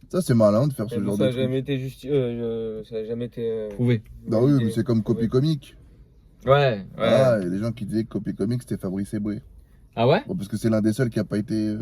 Ça, c'est malin de faire ce Et genre ça de a truc. jamais été ça a jamais été. Prouvé. Bah oui, mais c'est comme Copy Comic. Ouais, ouais. Ah, il y a des gens qui disaient que Copy Comic c'était Fabrice Eboué. Ah ouais? Bon, parce que c'est l'un des seuls qui a pas été.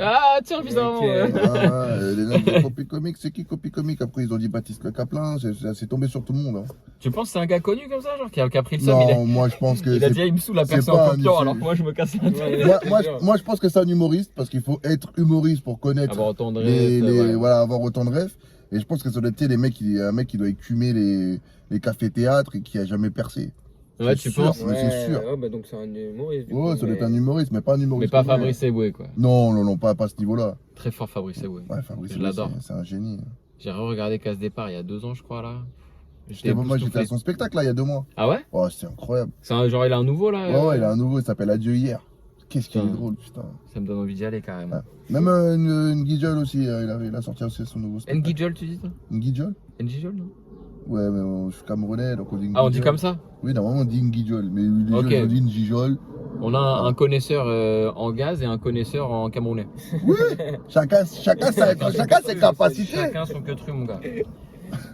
Ah, tiens, bizarrement. Ok. ouais. Les gens disaient Copy Comic, c'est qui Copy Comic? Après, ils ont dit Baptiste Le Caplin, c'est tombé sur tout le monde. Hein. Tu penses que c'est un gars connu comme ça, genre, qui a pris le somme, Non, moi je pense que. il a c'est- dit, ah, il me saoule la c'est personne pas en un- copiant, c'est- alors que moi, je me casse la tête. Ouais. Moi, je pense que c'est un humoriste parce qu'il faut être humoriste pour connaître Avoir autant de les, rêves, ouais. voilà, avoir autant de rêves. Et je pense que ça doit être tu sais, un mec qui doit écumer les cafés-théâtres et qui a jamais percé. Ouais, C'est tu sûr. penses? Mais c'est sûr. Ouais, bah donc c'est un humoriste. du Ouais, coup, ça doit mais- être un humoriste, mais pas un humoriste. Mais pas comme moi. Fabrice Eboué, quoi. Non, pas à ce niveau-là. Très fort Fabrice Eboué. Ouais, Fabrice, Je l'adore. c'est un génie. J'ai re-regardé Casse Départ il y a 2 ans, je crois, là. Moi, j'étais à son spectacle là il y a 2 mois. Ah ouais? Oh, c'était incroyable. Genre, il a un nouveau, là? Ouais, il a un nouveau, il s'appelle Adieu hier. Qu'est-ce qu'il est Putain. drôle, putain. Ça me donne envie d'y aller carrément. Ouais. Même une Guijol aussi, il a sorti aussi son nouveau spectacle. Ngijol, tu dis toi? Une Guijol? Ngijol, non? Ouais, mais je suis camerounais, donc on dit une Ah, on dit Guijol. comme ça? Oui, normalement on dit une Guijol, mais les Ok. gens disent une Gijol. On a un connaisseur en gaz et un connaisseur en camerounais. Oui, chacun ses capacités. Chacun son queutru, mon gars.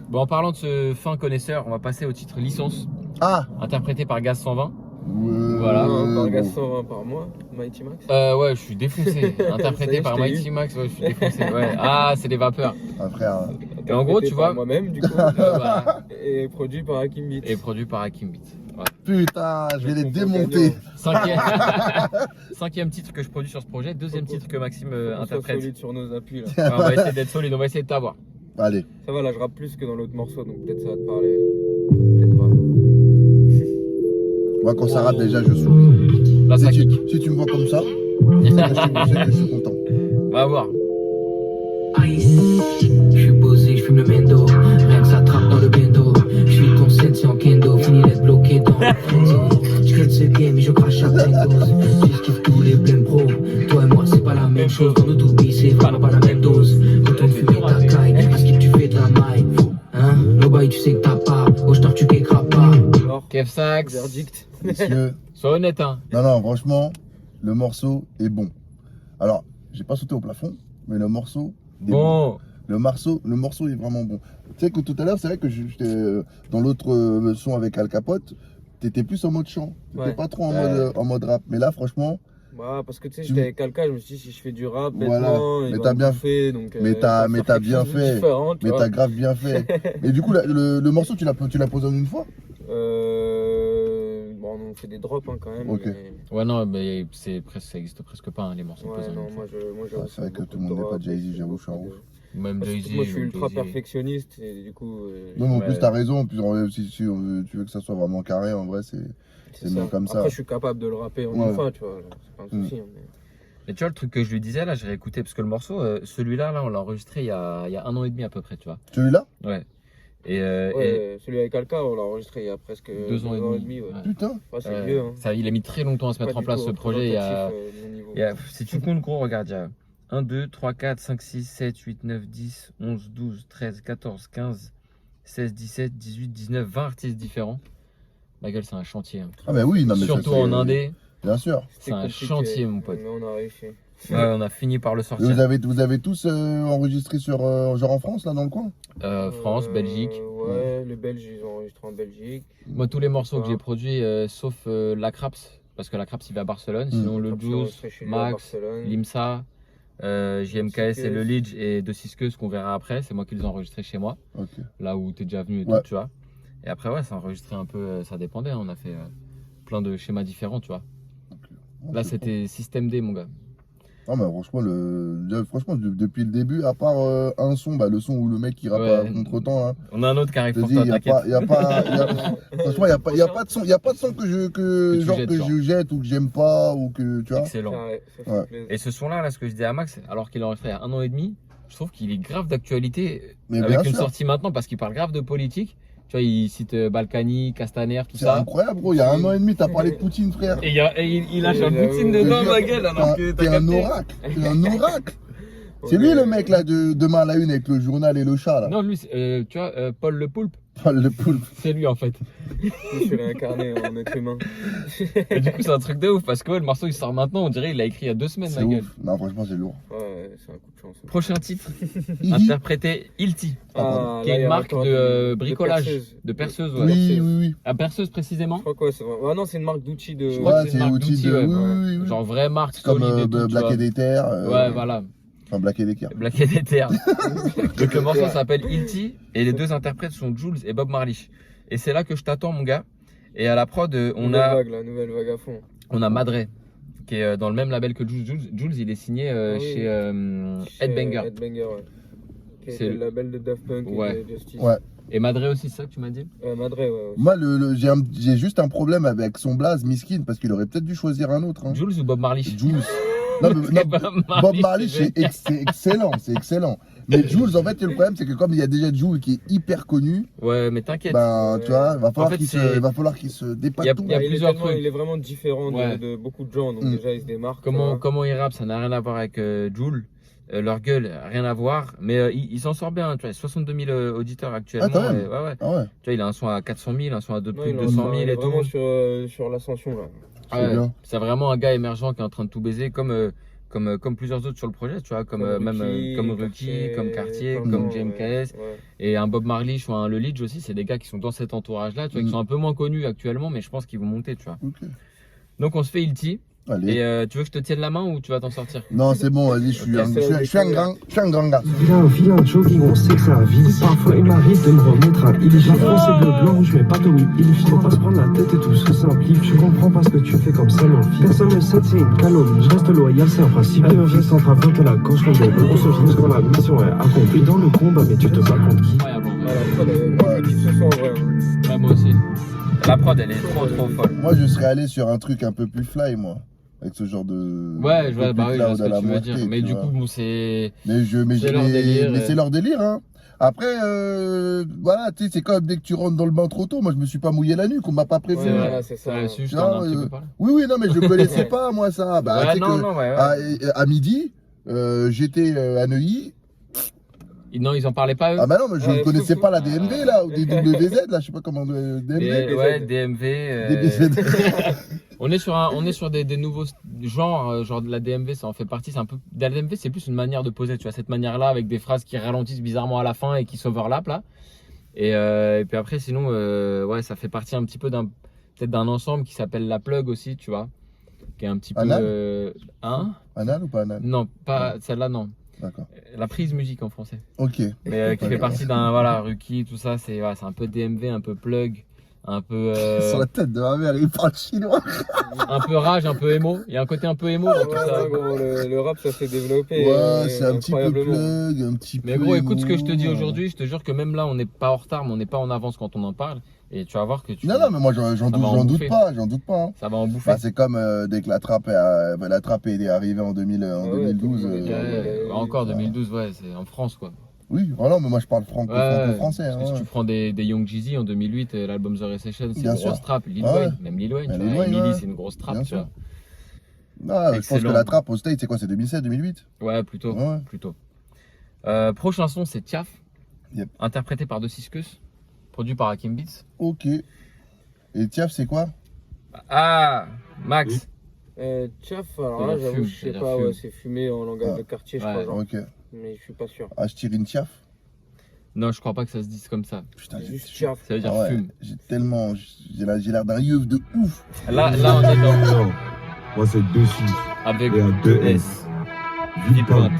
Bon, en parlant de ce fin connaisseur, on va passer au titre Licence, Ah, interprété par Gaz 120. voilà. Par gaz 120 par mois, Mighty Max. Ouais, je suis défoncé. Interprété Ça y est, par je t'ai Mighty eu. Max, ouais, je suis défoncé. Ouais. Ah, c'est les vapeurs. Ah, frère. Et en gros, tu Interprété vois- par moi-même, du coup. Voilà. Et produit par Hakim Beats. Et produit par Hakim Beats. Voilà. Putain, je vais les Compo démonter. Cinquième titre que je produis sur ce projet. Deuxième titre que Maxime On soit interprète. solide sur nos appuis là. Ouais, on va essayer d'être solide, on va essayer de t'avoir. Allez. Ça va, là je rappe plus que dans l'autre morceau, donc peut-être ça va te parler. Peut-être pas. Moi, quand ça rate, déjà, je souris. Là, ça Si kick. tu me vois comme ça, c'est que je suis content. On va voir. Je suis posé, je fume le mendo. Rien que ça trappe dans le bendo. Je suis ton sensei en kendo. Fini d'être bloqué dans le friendzone. Je crée ce game et je crache à pleine dose. J'esquive tous les blèmes pro. Toi et moi, c'est pas la même chose. Dans nos tourbis, c'est vraiment pas la même dose. Retourne fumer ta caille. À ce que tu fais de la maille. Hein? Nobody, tu sais que t'as pas. Oh, je tu qu'écrapes pas. Alors, Kev Sax. verdict. Messieurs, Sois honnête, hein. non, franchement, le morceau est bon. Alors, j'ai pas sauté au plafond, mais le morceau est bon. Bon. Le morceau est vraiment bon. Tu sais que tout à l'heure, c'est vrai que j'étais dans l'autre son avec Al Capote, t'étais plus en mode chant. T'étais Ouais. pas trop en mode rap. Mais là, franchement, Bah, parce que tu sais, Tu- j'étais avec Alka, je me suis dit si je fais du rap, Voilà. bêtement, il Mais va t'as me bien- bouffer, donc, mais t'as- faut mais faire t'as quelque bien chose de fait. différent, tu mais vois. t'as grave bien fait. Et du coup, le morceau, tu l'as posé en une fois? Bon, on fait des drops hein, quand même. Ok. mais- Ouais, non, mais ça existe presque pas, hein, les morceaux Ouais, posés en non, une fois. moi j'avoue. Ah, c'est vrai que beaucoup tout le monde de n'est pas drop, Jay-Z, et j'avoue, je suis un beaucoup de- ouf. Même Parce que Jay-Z. moi je suis même ultra Jay-Z. perfectionniste et du coup. Non, mais en Ouais. plus, t'as raison. En plus, si tu veux que ça soit vraiment carré, en vrai, c'est mieux comme ça. Après, je suis capable de le rapper en Ouais. une fois, tu vois. C'est pas un souci. hein, mais- Mais tu vois, le truc que je lui disais là, j'ai réécouté parce que le morceau, celui-là, là, on l'a enregistré il y a 1 an et demi à peu près, tu vois. Celui-là? Ouais. Et Ouais, celui avec Alka, on l'a enregistré il y a presque 2 ans et demi. ouais. Ouais. Putain. Ouais, c'est vieux. Hein. Ça, il a mis très longtemps à se mettre Pas en du place tout ce projet. Il y a, représentatif, de mon niveau. si tu comptes gros, regarde, il y a 1, 2, 3, 4, 5, 6, 7, 8, 9, 10, 11, 12, 13, 14, 15, 16, 17, 18, 19, 20 artistes différents. Ma gueule, c'est un chantier. Hein. Ah, bah oui, non, mais Surtout ça, en indé, Bien sûr. c'est C'était un compliqué, chantier, mon pote. Mais on a réussi. Ouais, on a fini par le Et sortir. vous avez tous enregistré sur genre en France, là, dans le coin? France, Belgique. Ouais, les Belges, ils ont enregistré en Belgique. Moi, tous les morceaux que Ouais. j'ai produits, sauf la Craps, parce que la Craps, il va à Barcelone. Sinon, le Comme je suis Juice, enregistré chez lui à Max, Barcelone. Limsa, JMKS et le Lidge et De Siskeus qu'on verra après. C'est moi qui les ai enregistrés chez moi, Ok. là où t'es déjà venu et Ouais. tout, tu vois. Et après, ouais, ça enregistré un peu, ça dépendait. Hein. On a fait plein de schémas différents, tu vois. Oh, Là, c'est c'était système D, mon gars. Ah, mais franchement, depuis le début, à part un son, le son où le mec il rappe Ouais. à contre-temps, hein, On a un autre qui arrive je te pour dis, toi, y a t'inquiète. pas, y a pas, y a- franchement, y a pas de son, tu genre jettes, que genre. je jette ou que j'aime pas ou que, tu vois. Excellent. Ouais, ça fait Ouais. plaisir. Et ce son-là, là, ce que je disais à Max, alors qu'il a enregistré il y a 1 an et demi, je trouve qu'il est grave d'actualité Mais avec bien une sûr. sortie maintenant parce qu'il parle grave de politique. Tu vois, il cite Balkany, Castaner, tout C'est ça. incroyable, gros. Il y a 1 an et demi, t'as parlé de Poutine, frère. Et, il lâche un J'avoue. Poutine Je te dedans, jure, ma gueule, alors que T'es t'as un capté. oracle. T'es un oracle. C'est lui le mec là de demain à la une avec le journal et le chat là. Non, lui, tu vois, Paul le Poulpe, Le poulpe. c'est lui en fait. Je suis réincarné en être humain. Et du coup, c'est un truc de ouf parce que ouais, le morceau il sort maintenant, on dirait il l'a écrit il y a 2 semaines, C'est ma gueule. ouf. Non, franchement, c'est lourd. Ouais, c'est un coup de chance. Prochain titre, Hihi. interprété Ilti, Ah, qui là, est il y une a marque encore de du- bricolage, perceuse. de perceuse, ouais. Oui, oui, oui. À perceuse précisément. Je crois quoi, c'est vrai. Ah non, c'est une marque d'outils de. Je crois Ouais, que c'est c'est une marque outil d'outils, de. ouais. Oui, oui, oui. Genre vraie marque Comme solide et tout, tu Black vois. et Déter. Ouais, voilà. Enfin, Black et Decker. Black et Déter. Donc le morceau s'appelle Ilti et les deux interprètes sont Jules et Bob Marley. Et c'est là que je t'attends, mon gars. Et à la prod, on Nouvelle a, vague, la nouvelle vague à fond. on a Madre, qui est dans le même label que Jules. Jules, il est signé Ah oui. chez Chez Headbanger. Headbanger, ouais. Qui C'est est le- le label de Daft Punk Ouais. et de Justice. Ouais. Et Madre aussi, c'est ça que tu m'as dit? Madre, ouais. aussi. Moi, j'ai juste un problème avec son blaze, Miskin, parce qu'il aurait peut-être dû choisir un autre. Hein. Jules ou Bob Marley? Jules. Non, mais, non, Bob Marley, c'est excellent, c'est excellent. Mais Jules, en fait, le problème, c'est que comme il y a déjà Jules qui est hyper connu, Ouais, mais t'inquiète. ben, tu vois, va falloir fait, qu'il c'est- va falloir qu'il se dépasse Il y a- tout. il y a Il est plusieurs tellement- trucs. il est vraiment différent Ouais. de beaucoup de gens, donc Mm. déjà il se démarque. Comment il rappe, ça n'a rien à voir avec Jul. Leur gueule, rien à voir. Mais il s'en sort bien. Tu vois, 62 000 auditeurs actuellement. Ah, quand même. Et, ouais. Ah ouais, Tu vois, il a un son à 400 000, un son à plus il de est 200 000 il est et tout. vraiment sur l'ascension là. c'est Ouais, bien. c'est vraiment un gars émergent qui est en train de tout baiser, comme plusieurs autres sur le projet, tu vois, comme Ruki, comme Cartier, comme James KS. Ouais. Et un Bob Marley, je vois un Le Lidge aussi, c'est des gars qui sont dans cet entourage-là, tu vois, qui sont un peu moins connus actuellement, mais je pense qu'ils vont monter, tu vois. Ok. Donc on se fait Ilti. Allez. Et tu veux que je te tienne la main ou tu vas t'en sortir? Non, c'est bon, vas-y, je suis un grand gars. Vilain, jogging, on sait que ça vise. Parfois il m'arrive de me remettre un il. La France est bleu, blanc, rouge, mais pas Tommy. Il faut pas se prendre la tête et tout se simplifie. Je comprends pas ce que tu fais comme ça, mon fils. Personne ne sait, c'est une calomnie. Je reste loyal, c'est un principe. Allez, on reste en train de la gorge comme des bleus. On se fonce quand la mission est accomplie. Dans le combat, mais tu te bats contre qui? Incroyable, en vrai. Voilà, je kiffe ce son en vrai. Ouais, moi aussi. La prod, elle est trop folle. Moi, je serais allé sur un truc un peu plus fly, moi. Avec ce genre de. Ouais, je vois, de bah oui, je vois cloud ce à la que tu veux moitié, dire. Mais tu du vois. coup, bon, c'est. Mais c'est leur délire, c'est leur délire, hein. Après, voilà, tu sais, c'est comme dès que tu rentres dans le bain trop tôt. Moi, je me suis pas mouillé la nuque, on m'a pas C'est prévenu. vrai, Voilà, c'est ça. là-dessus, je Tu t'en ai vois, un petit peu parlé. Oui, non, mais je le connaissais pas, moi, ça. Bah, tu Ouais, sais non, que non, ouais. à midi, j'étais à Neuilly. Non, ils en parlaient pas eux. Ah, bah non, mais je ne Ouais. connaissais pas la DMV, là, ou des WZ, là, je sais pas comment. DMV. Ouais, DMV. DBZ. On est sur des nouveaux genres, genre de la DMV, ça en fait partie. C'est un peu. La DMV, c'est plus une manière de poser, tu vois, cette manière-là, avec des phrases qui ralentissent bizarrement à la fin et qui s'overlappent là. Et puis après, sinon, ouais, ça fait partie un petit peu peut-être d'un ensemble qui s'appelle la plug aussi, tu vois, qui est un petit peu. Anal Hein? Anal ou pas anal? Non, pas celle-là, non. D'accord. La prise musique en français. Ok. Mais qui fait partie d'un, voilà, Ruki, tout ça, c'est un peu DMV, un peu plug, un peu. Sur la tête de ma mère, il parle chinois. Un peu rage, un peu émo. Il y a un côté un peu émo dans tout Ouais, ça. gros, le rap ça s'est développé. Ouais, c'est un petit peu incroyablement. plug, un petit peu. Mais gros, écoute ce que je te dis émo. aujourd'hui. Je te jure que même là, on n'est pas en retard, mais on n'est pas en avance quand on en parle. Et tu vas voir que Non, non, mais moi, j'en va en doute bouffer. pas, j'en doute pas. Hein. ça va en bouffer. Bah, c'est comme dès que la trappe est arrivée en 2012. Encore 2012, ouais, c'est en France quoi. Oui, voilà, mais moi je parle franco-français. Parce que si tu prends des Young Jeezy en 2008, l'album The Recession, c'est Bien une sûr. grosse trappe. Lil Ouais. Wayne, même Lil Wayne, Ouais, tu Lil vois. Wayne, Emily, ouais. c'est une grosse trappe, Bien tu sûr. vois. Ah, je pense que Excellent. la trappe au State, c'est quoi? C'est 2007, 2008? Ouais, plutôt. Ouais. Plutôt. Prochain son, c'est Tiaf, Yep. interprété par De Siskus, produit par Hakim Beats. Ok. Et Tiaf, c'est quoi? Ah, Max. Tchaf, alors Ça là veut dire j'avoue, fume, je sais ça veut pas, dire ouais, fume. c'est fumé en langage Ah. de quartier, je Ouais. crois, genre. Ok. Mais je suis pas sûr. Ah, je tire une Tiaf? Non, je crois pas que ça se dise comme ça. Putain, Juste Tchaf. Ça veut dire Ah ouais, fume. j'ai l'air d'un yeuf de ouf. Là, on est dans Moi, c'est dessus. avec Et à 2S. Vipante.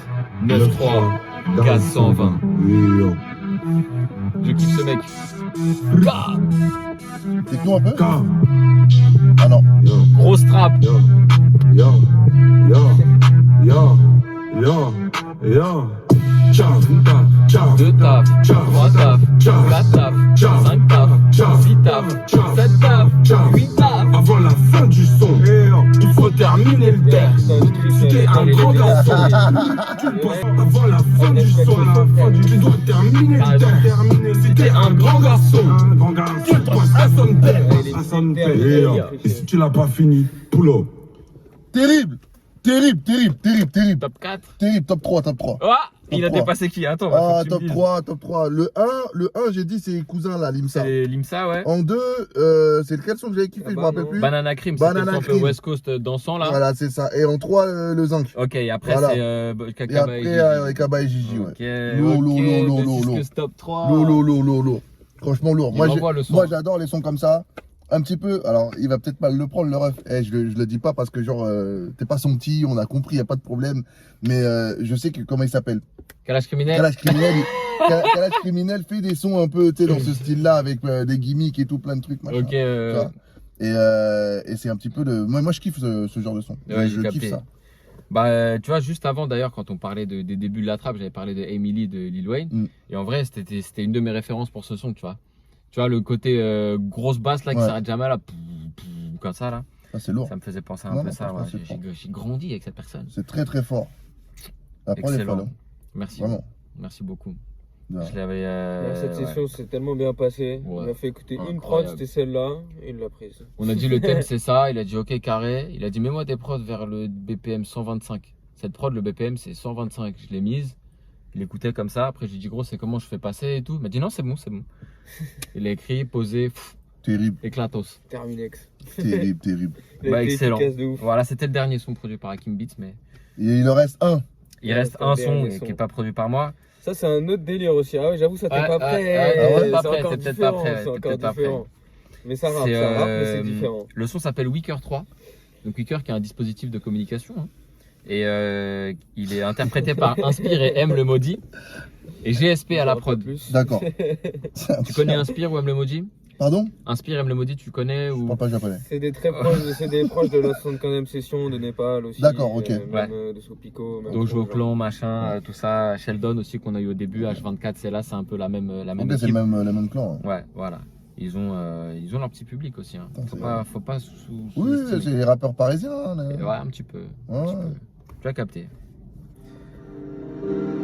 9-3. Gaz 120. Yo. Je kiffe ce mec. Bah, Techno un peu? K. Ah non. Yo. grosse trappe. Yo. Yo. Yo. Yo. Yo. Yo. Ciao. Ciao. 2 taf, Ciao. 3 taf, Ciao. 4 taf, Ciao. 5 taf, Ciao. 6 taf, Ciao. 7 taf, Ciao. 8 taf. Avant la fin du son, il faut terminer le texte. C'était un grand garçon. Tu le penses avant la fin du son, à la fin du tu dois terminer le texte. C'était un grand garçon. Tu le penses à son texte. À son texte. Et si tu l'as pas fini, Poulo. Terrible! Terrible! Top 4. Terrible, top 3, top 3. Ah, il a 3. dépassé qui? Attends, Ah, faut que tu me top dises. 3, top 3. Le 1, j'ai dit, c'est cousin là, Limsa. C'est Limsa, ouais. En 2, c'est lequel son que j'avais kiffé, je me rappelle plus. Banana Cream, c'était Banana un peu Cream. West Coast dansant là. Voilà, c'est ça. Et en 3, le zinc. Ok, et après Voilà. c'est Et Kakaba après, Kaba et Gigi, ouais. Ok, Lourd, ok, lourd. Discus top 3. Lourd. Franchement, lourd. Il Moi, m'envoie le son. moi, j'adore les sons comme ça. Un petit peu, alors il va peut-être mal le prendre le ref, je le dis pas parce que genre t'es pas son petit, on a compris, y a pas de problème, mais je sais que comment il s'appelle. Calage criminel. Calage criminel, Calage criminel fait des sons un peu tu sais dans ce style-là avec des gimmicks et tout plein de trucs machin. Ok. Tu vois. Et c'est un petit peu de moi je kiffe ce genre de son. Ouais, je j'ai kiffe capté. ça. Bah, tu vois, juste avant d'ailleurs, quand on parlait des débuts de la trappe, j'avais parlé de Emily de Lil Wayne. Mm. Et en vrai, c'était une de mes références pour ce son, tu vois. Tu vois, le côté grosse basse là qui Ouais. s'arrête jamais là, comme ça là. Ça c'est lourd. Ça me faisait penser un Non, peu non, ça. franchement, Ouais. c'est fort. J'ai grandi avec cette personne. C'est très fort. Après les Excellent. follow. Merci. Vraiment. Merci beaucoup. Non. Je l'avais. Cette ouais. session s'est tellement bien passée. Ouais. Il a fait écouter une Incroyable. prod, c'était celle-là, et il l'a prise. On a dit le thème c'est ça, il a dit ok carré, il a dit mets-moi des prods vers le BPM 125. Cette prod le BPM c'est 125, je l'ai mise, il écoutait comme ça, après j'ai dit gros c'est comment je fais passer et tout, il m'a dit non c'est bon. Il a écrit, posé, Terrible, éclatos. Terminex. terrible, terrible. Il a Bah, été excellent. efficace de ouf. Voilà c'était le dernier son produit par Hakim Beats mais Et il en reste un. il Ouais, reste c'est le un dernier son son. qui n'est pas produit par moi. Ça, c'est un autre délire aussi. Ah ouais, j'avoue, ça t'es Ouais, pas ouais, prêt. ouais, t'es pas C'est prêt, encore t'es peut-être différent, pas prêt, c'est t'es encore peut-être pas prêt. différent. Mais ça rappe, mais c'est différent. Le son s'appelle Weaker 3. Donc Weaker qui est un dispositif de communication. Hein. Et il est interprété par Inspire et M le maudit. Et GSP à la prod. D'accord. Tu connais Inspire ou M le maudit? Pardon? Inspire M le maudit, tu connais Je ou... parle pas japonais. C'est des très proches, c'est des proches de la 75e session de Népal aussi. D'accord, ok. Même de Sopico. même Dojo genre. Clan, machin, tout ça. Sheldon aussi qu'on a eu au début, H24, c'est là, c'est un peu la même Ok, c'est équipe. le même clan. Hein. Ouais, voilà. Ils ont leur petit public aussi. Hein. Putain, Faut pas Oui, c'est les rappeurs parisiens. Hein, Ouais, un petit peu. Ouais. Un petit peu. Tu as capté.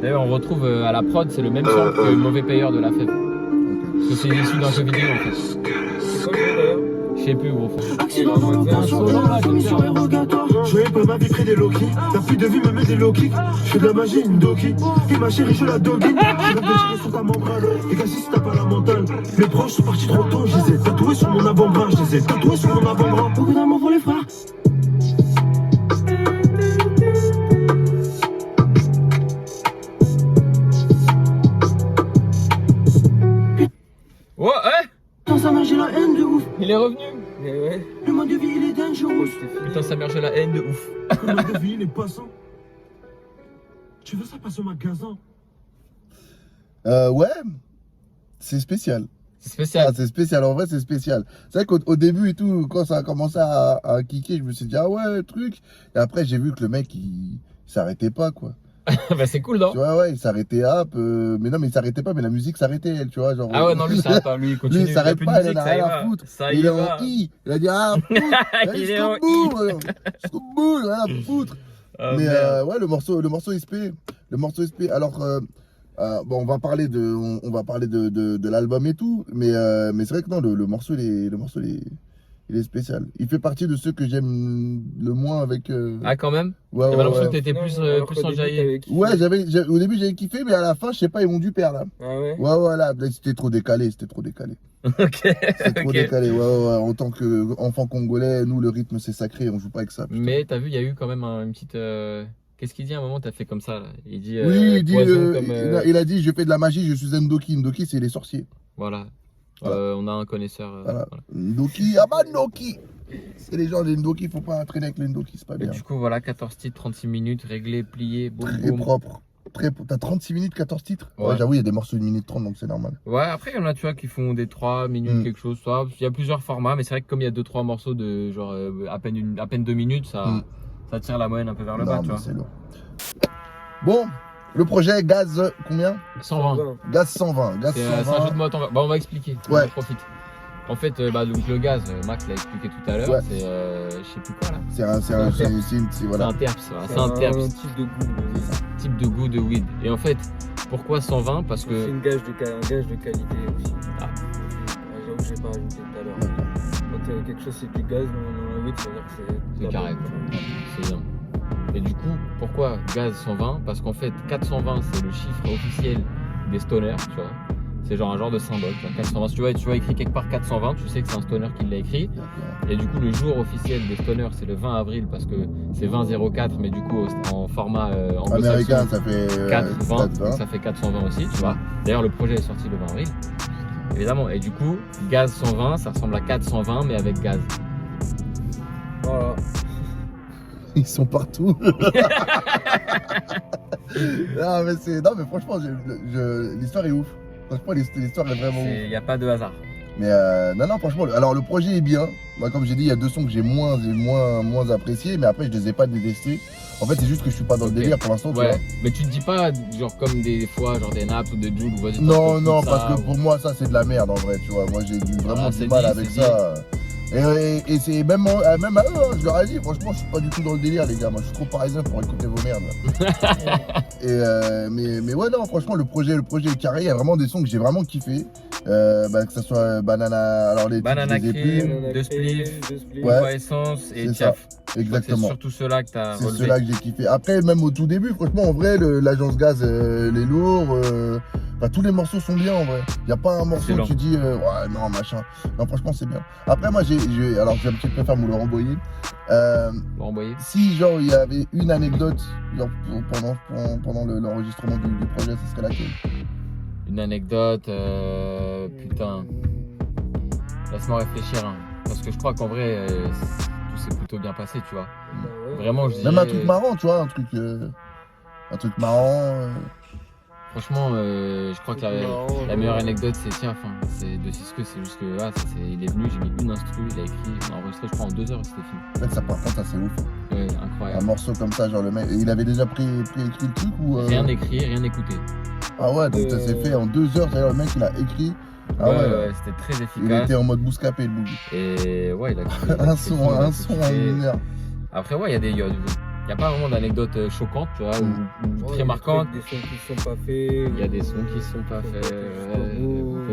D'ailleurs, on retrouve à la prod, c'est le même son que Mauvais Payeur de la Fève. Parce que c'est issu d'un jeu vidéo en fait. C'est quoi le jeu d'ailleurs? Je sais plus, gros. Accident d'intention, soumission érogatoire. Je vais pas ma vie près des low-key. La pluie de vie me met des low-kicks. Je fais de la magie, une doki. Et ma chérie, je la doguine. Je vais déchirer sur ta membrane. Et qu'à si t'as pas la mentale. Mes proches sont partis trop tôt. Je les ai tatoués sur mon avant-bras. Je les ai tatoués sur mon avant-bras. Beaucoup d'amour pour les frères. Oh, hein? Dans sa main, j'ai la haine de ouf. Il est revenu. Mais ouais. Le mode de vie, il est dangerous. Putain, sa mère, j'ai la haine de ouf. Le mode de vie, il est passant. Tu veux ça passer au magasin? Ouais, c'est spécial. C'est spécial. Ah, c'est spécial, en vrai c'est spécial. C'est vrai qu'au début et tout, quand ça a commencé à kicker, je me suis dit ah ouais, truc. Et après j'ai vu que le mec il s'arrêtait pas quoi. Bah, c'est cool, non? Tu vois, ouais, il s'arrêtait mais non, mais il s'arrêtait pas, mais la musique s'arrêtait, elle, tu vois. Genre, Ah ouais, non, lui, il s'arrête pas. Lui, il continue. lui il s'arrête a plus pas, de il en a musique, rien ça y à va. foutre. Ça Il y est va. en I. Il a dit ah, Il est en scoop boule, rien à foutre. Ah, Mais merde. ouais, le morceau SP. Alors, bon, on va parler de l'album et tout, mais c'est vrai que non, le morceau, il est spécial. Il fait partie de ceux que j'aime le moins avec. Ah, quand même? Ouais, J'avais ouais, l'impression ouais. que t'étais plus enjaillé. Ouais, au début j'avais kiffé, mais à la fin, je sais pas, ils m'ont dû perdre là. Ah ouais? Ouais, voilà, c'était trop décalé. Ok. C'est trop Ok. décalé, ouais. En tant qu'enfant congolais, nous, le rythme, c'est sacré, on joue pas avec ça. putain. Mais t'as vu, il y a eu quand même une petite. Qu'est-ce qu'il dit à un moment? T'as fait comme ça là. Il dit. Oui, il dit, poison comme, il a dit, je fais de la magie, je suis un Ndoki. Ndoki, c'est les sorciers. Voilà. Voilà. On a un connaisseur. Voilà. Voilà. Ndoki, ah bah Ndoki. C'est les gens des Ndoki, faut pas traîner avec les Ndoki, c'est pas Et bien. du coup, voilà, 14 titres, 36 minutes, réglé, plié, boum, Très boum. propre. T'as 36 minutes, 14 titres? Ouais. Ouais, j'avoue, il y a des morceaux de 1 minute 30, donc c'est normal. Ouais, après, il y en a, tu vois, qui font des 3 minutes, Mm. quelque chose. Ça. Il y a plusieurs formats, mais c'est vrai que comme il y a 2-3 morceaux de genre à peine 2 minutes, ça tire la moyenne un peu vers le bas, Non, tu mais vois. c'est lourd. Bon, le projet Gaz, combien? 120. Gaz 120. Gaz C'est un 120. jeu de mots à temps. Bah, on va expliquer. Ouais. On profite. En fait, donc le gaz, Max l'a expliqué tout à l'heure, Ouais. c'est je sais plus quoi là. C'est Voilà. C'est un terps, voilà. C'est un terps, type de goût. type de goût de weed. Et en fait, pourquoi 120? Parce C'est que un gage de qualité aussi. Ah. J'avoue, j'ai pas ajouté tout à l'heure. Quand quelque chose c'est du gaz dans le weed, ça veut dire que c'est. c'est carré, quoi. C'est bien. Et du coup, pourquoi gaz 120? Parce qu'en fait, 420 c'est le chiffre officiel des stoners, tu vois. C'est genre un genre de symbole, tu vois. 420. Si tu vois écrit quelque part 420, tu sais que c'est un stoner qui l'a écrit. Et du coup, le jour officiel des stoners, c'est le 20 avril parce que c'est 20-04, mais du coup, en format américain, anglo-saxon, ça fait 420, 420. donc ça fait 420 aussi, tu vois. D'ailleurs, le projet est sorti le 20 avril, évidemment. Et du coup, gaz 120, ça ressemble à 420, mais avec gaz. Voilà. Ils sont partout. non, mais franchement, l'histoire est ouf. Franchement, l'histoire est vraiment ouf. Il n'y a pas de hasard. Mais non, franchement, alors le projet est bien. Moi, comme j'ai dit, il y a 2 sons que j'ai moins appréciés, mais après, je les ai pas détestés. En fait, c'est juste que je suis pas dans le Ok. délire pour l'instant. tu Ouais, vois. mais tu te dis pas, genre comme des fois, genre des naps ou des Jules, ou vas-y. Non, t'en fous de ça, parce que ou- pour moi, ça, c'est de la merde en vrai, tu vois. Moi, j'ai vraiment c'est du mal dit, avec c'est ça. Et c'est même à eux, hein, je leur ai dit, franchement, je suis pas du tout dans le délire, les gars. Moi, je suis trop parisien pour écouter vos merdes. Mais ouais, non, franchement, le projet est carré. Il y a vraiment des sons que j'ai vraiment kiffé. Que ce soit Banana, alors les Banana titres, je les ai plus. Cream, De Spliff, Ouais. Bois Essence et C'est Tiaf. C'est Exactement. surtout ceux-là que t'as C'est relevé. ceux-là que j'ai kiffé. Après, même au tout début, franchement, en vrai, l'agence gaz, les lourds, tous les morceaux sont bien en vrai. Il n'y a pas un morceau Excellent. où tu dis, ouais, non, machin. Non, franchement, c'est bien. Après, moi, alors, je préfère me le renvoyer. Pour envoyer. Si, genre, il y avait une anecdote genre, pendant l'enregistrement du projet, ce serait laquelle? Une anecdote, putain. Laisse-moi réfléchir. Hein. Parce que je crois qu'en vrai, tout s'est plutôt bien passé, tu vois. Vraiment, je dirais... Même un truc marrant, tu vois, un truc marrant. Franchement, je crois que la meilleure anecdote, c'est tiens, enfin, c'est de Cisco, c'est juste que là, il est venu, j'ai mis une instru, il a écrit, on a enregistré, je crois, en 2 heures, c'était fini. En fait, ça, par contre, ça, c'est ouf. Ouais, Un incroyable. morceau comme ça, genre le mec, il avait déjà préécrit le truc ou. Rien écrit, rien écouté. Ah ouais, donc ça s'est fait en 2 heures, c'est-à-dire le mec, il a écrit. Ah ouais, c'était très Il efficace. était en mode bouscapé, le bougie. Et ouais, il a kiffé, Un son en 1 heure. Après, ouais, il y a pas vraiment d'anecdotes choquantes, tu vois, ou très marquantes. Des sons qui sont pas faits. Il y a des sons qui sont pas faits.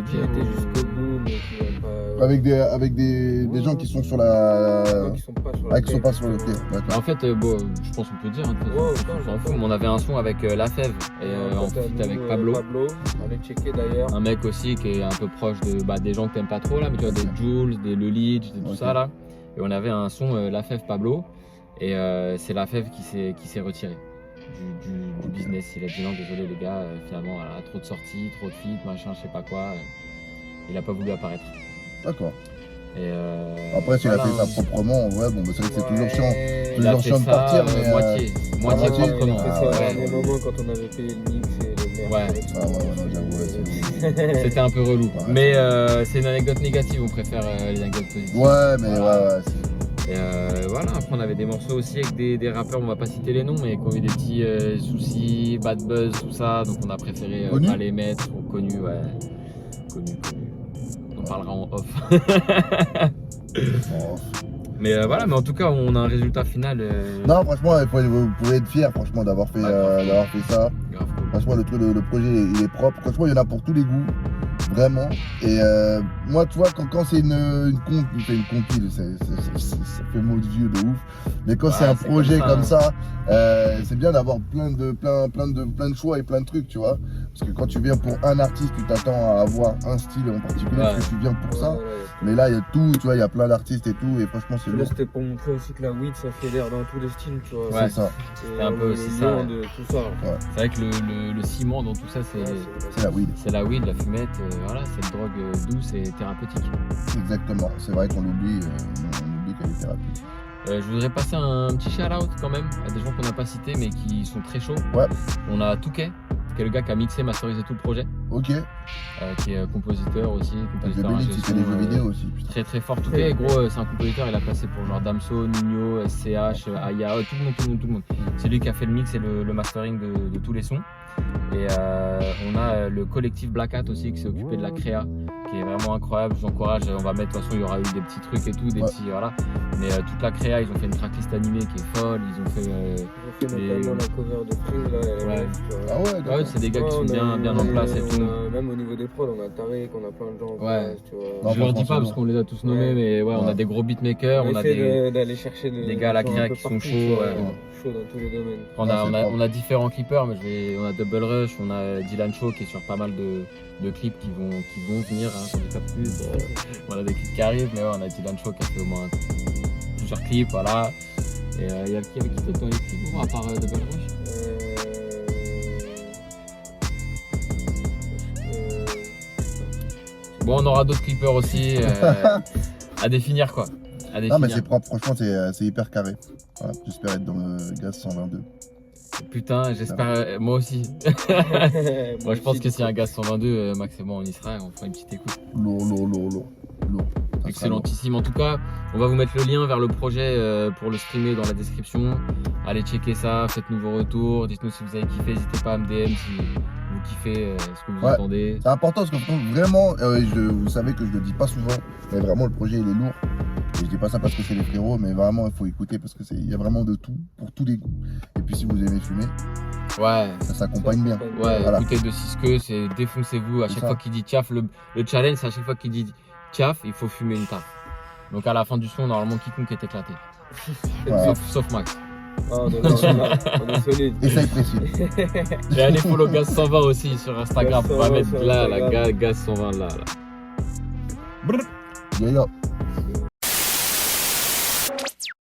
Qui étaient jusqu'au bout, mais qui n'ont pas. Avec des gens qui sont sur la. Qui sont pas sur Ah, qui sont pas sur le pied. D'accord. En fait, bon, je pense qu'on peut dire, hein, de toute façon, on s'en fout, mais on avait un son avec La Fève et en feat avec Pablo. Allez checker d'ailleurs. Un mec aussi qui est un peu proche des gens que t'aimes pas trop là, mais tu vois, des Jules, des Le Leach, tout Ok. ça là. Et on avait un son La Fève Pablo, et c'est La Fève qui s'est retiré du business. Il a dit non, désolé les gars, finalement, voilà, trop de sorties, trop de feats, machin, je sais pas quoi. Il a pas voulu apparaître. D'accord. Et Après, s'il a voilà, fait ça proprement, ouais, bon, bah, c'est vrai que c'est toujours chiant. il a Toujours fait chiant de ça, partir, mais. moitié moitié, proprement. C'est Ah, ça, au ouais. dernier moment quand on avait payé le mix et le merde. Ouais. Ah ouais, non, j'avoue, ouais, c'est. C'était un peu relou. Ouais. Mais c'est une anecdote négative, on préfère les anecdotes positives. Ouais, mais Voilà. ouais, c'est. Et voilà, après on avait des morceaux aussi avec des rappeurs, on va pas citer les noms, mais qui ont eu des petits soucis, bad buzz, tout ça, donc on a préféré Connus pas les mettre, ou connus, ouais. Connus. On en parlera en off. Oh. Mais voilà, mais en tout cas, on a un résultat final. Non, franchement, vous pouvez être fiers, franchement, d'avoir fait, ça. Grave cool. Franchement, le projet, il est propre. Franchement, il y en a pour tous les goûts. Vraiment. Et moi, tu vois, quand c'est une compile, ça fait mot de vieux de ouf. Mais quand Ouais, c'est un c'est projet comme ça, comme ça, c'est bien d'avoir plein de choix et plein de trucs, tu vois. Parce que quand tu viens pour un artiste, tu t'attends à avoir un style en particulier, Ouais. parce que tu viens pour ça. Ouais. Mais là, il y a tout, tu vois, il y a plein d'artistes et tout. Et franchement, c'est Là, lourd. c'était pour montrer aussi que la weed ça fait l'air dans tous les styles, tu vois. Ouais. C'est ça. Et un peu le aussi lion ça. de tout ça. C'est vrai que le ciment dans tout ça, C'est la weed. c'est la weed, la fumette, voilà, cette drogue douce et thérapeutique. Exactement. C'est vrai qu'on oublie qu'elle est thérapeutique. Je voudrais passer un petit shout-out quand même à des gens qu'on n'a pas cités mais qui sont très chauds. Ouais. On a Touquet, qui est le gars qui a mixé, masterisé tout le projet, Ok. qui est compositeur aussi, T'as fait compositeur Belix, ingé il fait des son, jeux vidéo aussi. Putain. très très fort. Touquet, gros, c'est un compositeur, il a passé pour genre Damso, Nino, SCH, Aya, tout le monde. C'est lui qui a fait le mix et le mastering de tous les sons. Et on a le collectif Black Hat aussi qui s'est occupé de la créa, qui est vraiment incroyable. Je vous encourage, on va mettre, de toute façon il y aura eu des petits trucs et tout, des Ouais. petits voilà. Mais toute la créa, ils ont fait une tracklist animée qui est folle, ils ont fait J'ai fait notamment la cover de Freeze là, elle est Ouais. magnifique, tu vois. Ah ouais, d'accord. ouais, c'est des gars qui sont Ouais, bien en place et tout. Même au niveau des prods, on a Tarek, on a plein de gens en Ouais. place, tu vois. Non, Je leur dis franchement, pas parce qu'on les a tous nommés, Ouais. mais ouais, on a Ouais. des gros beatmakers, on a essaie des. d'aller chercher des gars à la gens un créa peu qui sont partout, chauds, tu vois, ouais. chauds dans tous les domaines. On a différents clippers, mais on a Double Rush, on a Dylan Shaw qui est sur pas mal de clips qui vont venir, hein, j'en dis pas plus. On a des clips qui arrivent, mais ouais, on a Dylan Shaw qui a fait au moins plusieurs clips, voilà. Et il y a qui avec qui d'autre dans les clips, gros, à part Double Rush? Bon, on aura d'autres clippers aussi à définir quoi. À Non, mais définir. c'est propre, franchement, c'est hyper carré. Voilà, j'espère être dans le gaz 122. Putain, j'espère, moi aussi. Moi je pense que s'il y a un gaz 122, Max et moi on y sera et on fera une petite écoute. Lourd. Ça sera Excellentissime. En tout cas, on va vous mettre le lien vers le projet pour le streamer dans la description. Allez checker ça, faites-nous vos retours, dites-nous si vous avez kiffé, n'hésitez pas à me DM si vous kiffez ce que vous Ouais. entendez. C'est important parce que vraiment, vous savez que je le dis pas souvent, mais vraiment le projet il est lourd. Et je dis pas ça parce que c'est les frérots, mais vraiment, il faut écouter parce qu'il y a vraiment de tout, pour tous les goûts. Et puis si vous aimez fumer, Ouais. ça s'accompagne bien. Ouais, Voilà. bouteille de Cisco, c'est défoncez-vous. À C'est chaque ça. fois qu'il dit tchaf, le challenge, c'est à chaque fois qu'il dit tchaf, il faut fumer une taf. Donc à la fin du son, normalement, quiconque est éclaté. Voilà. Sauf Max. Ah, on est là, on est solide. Essaye précis. Et allez follow Gaz 120 aussi sur Instagram. Gaz On va 120 mettre sur là, la Instagram. Gaz 120 là. Yeah, yeah.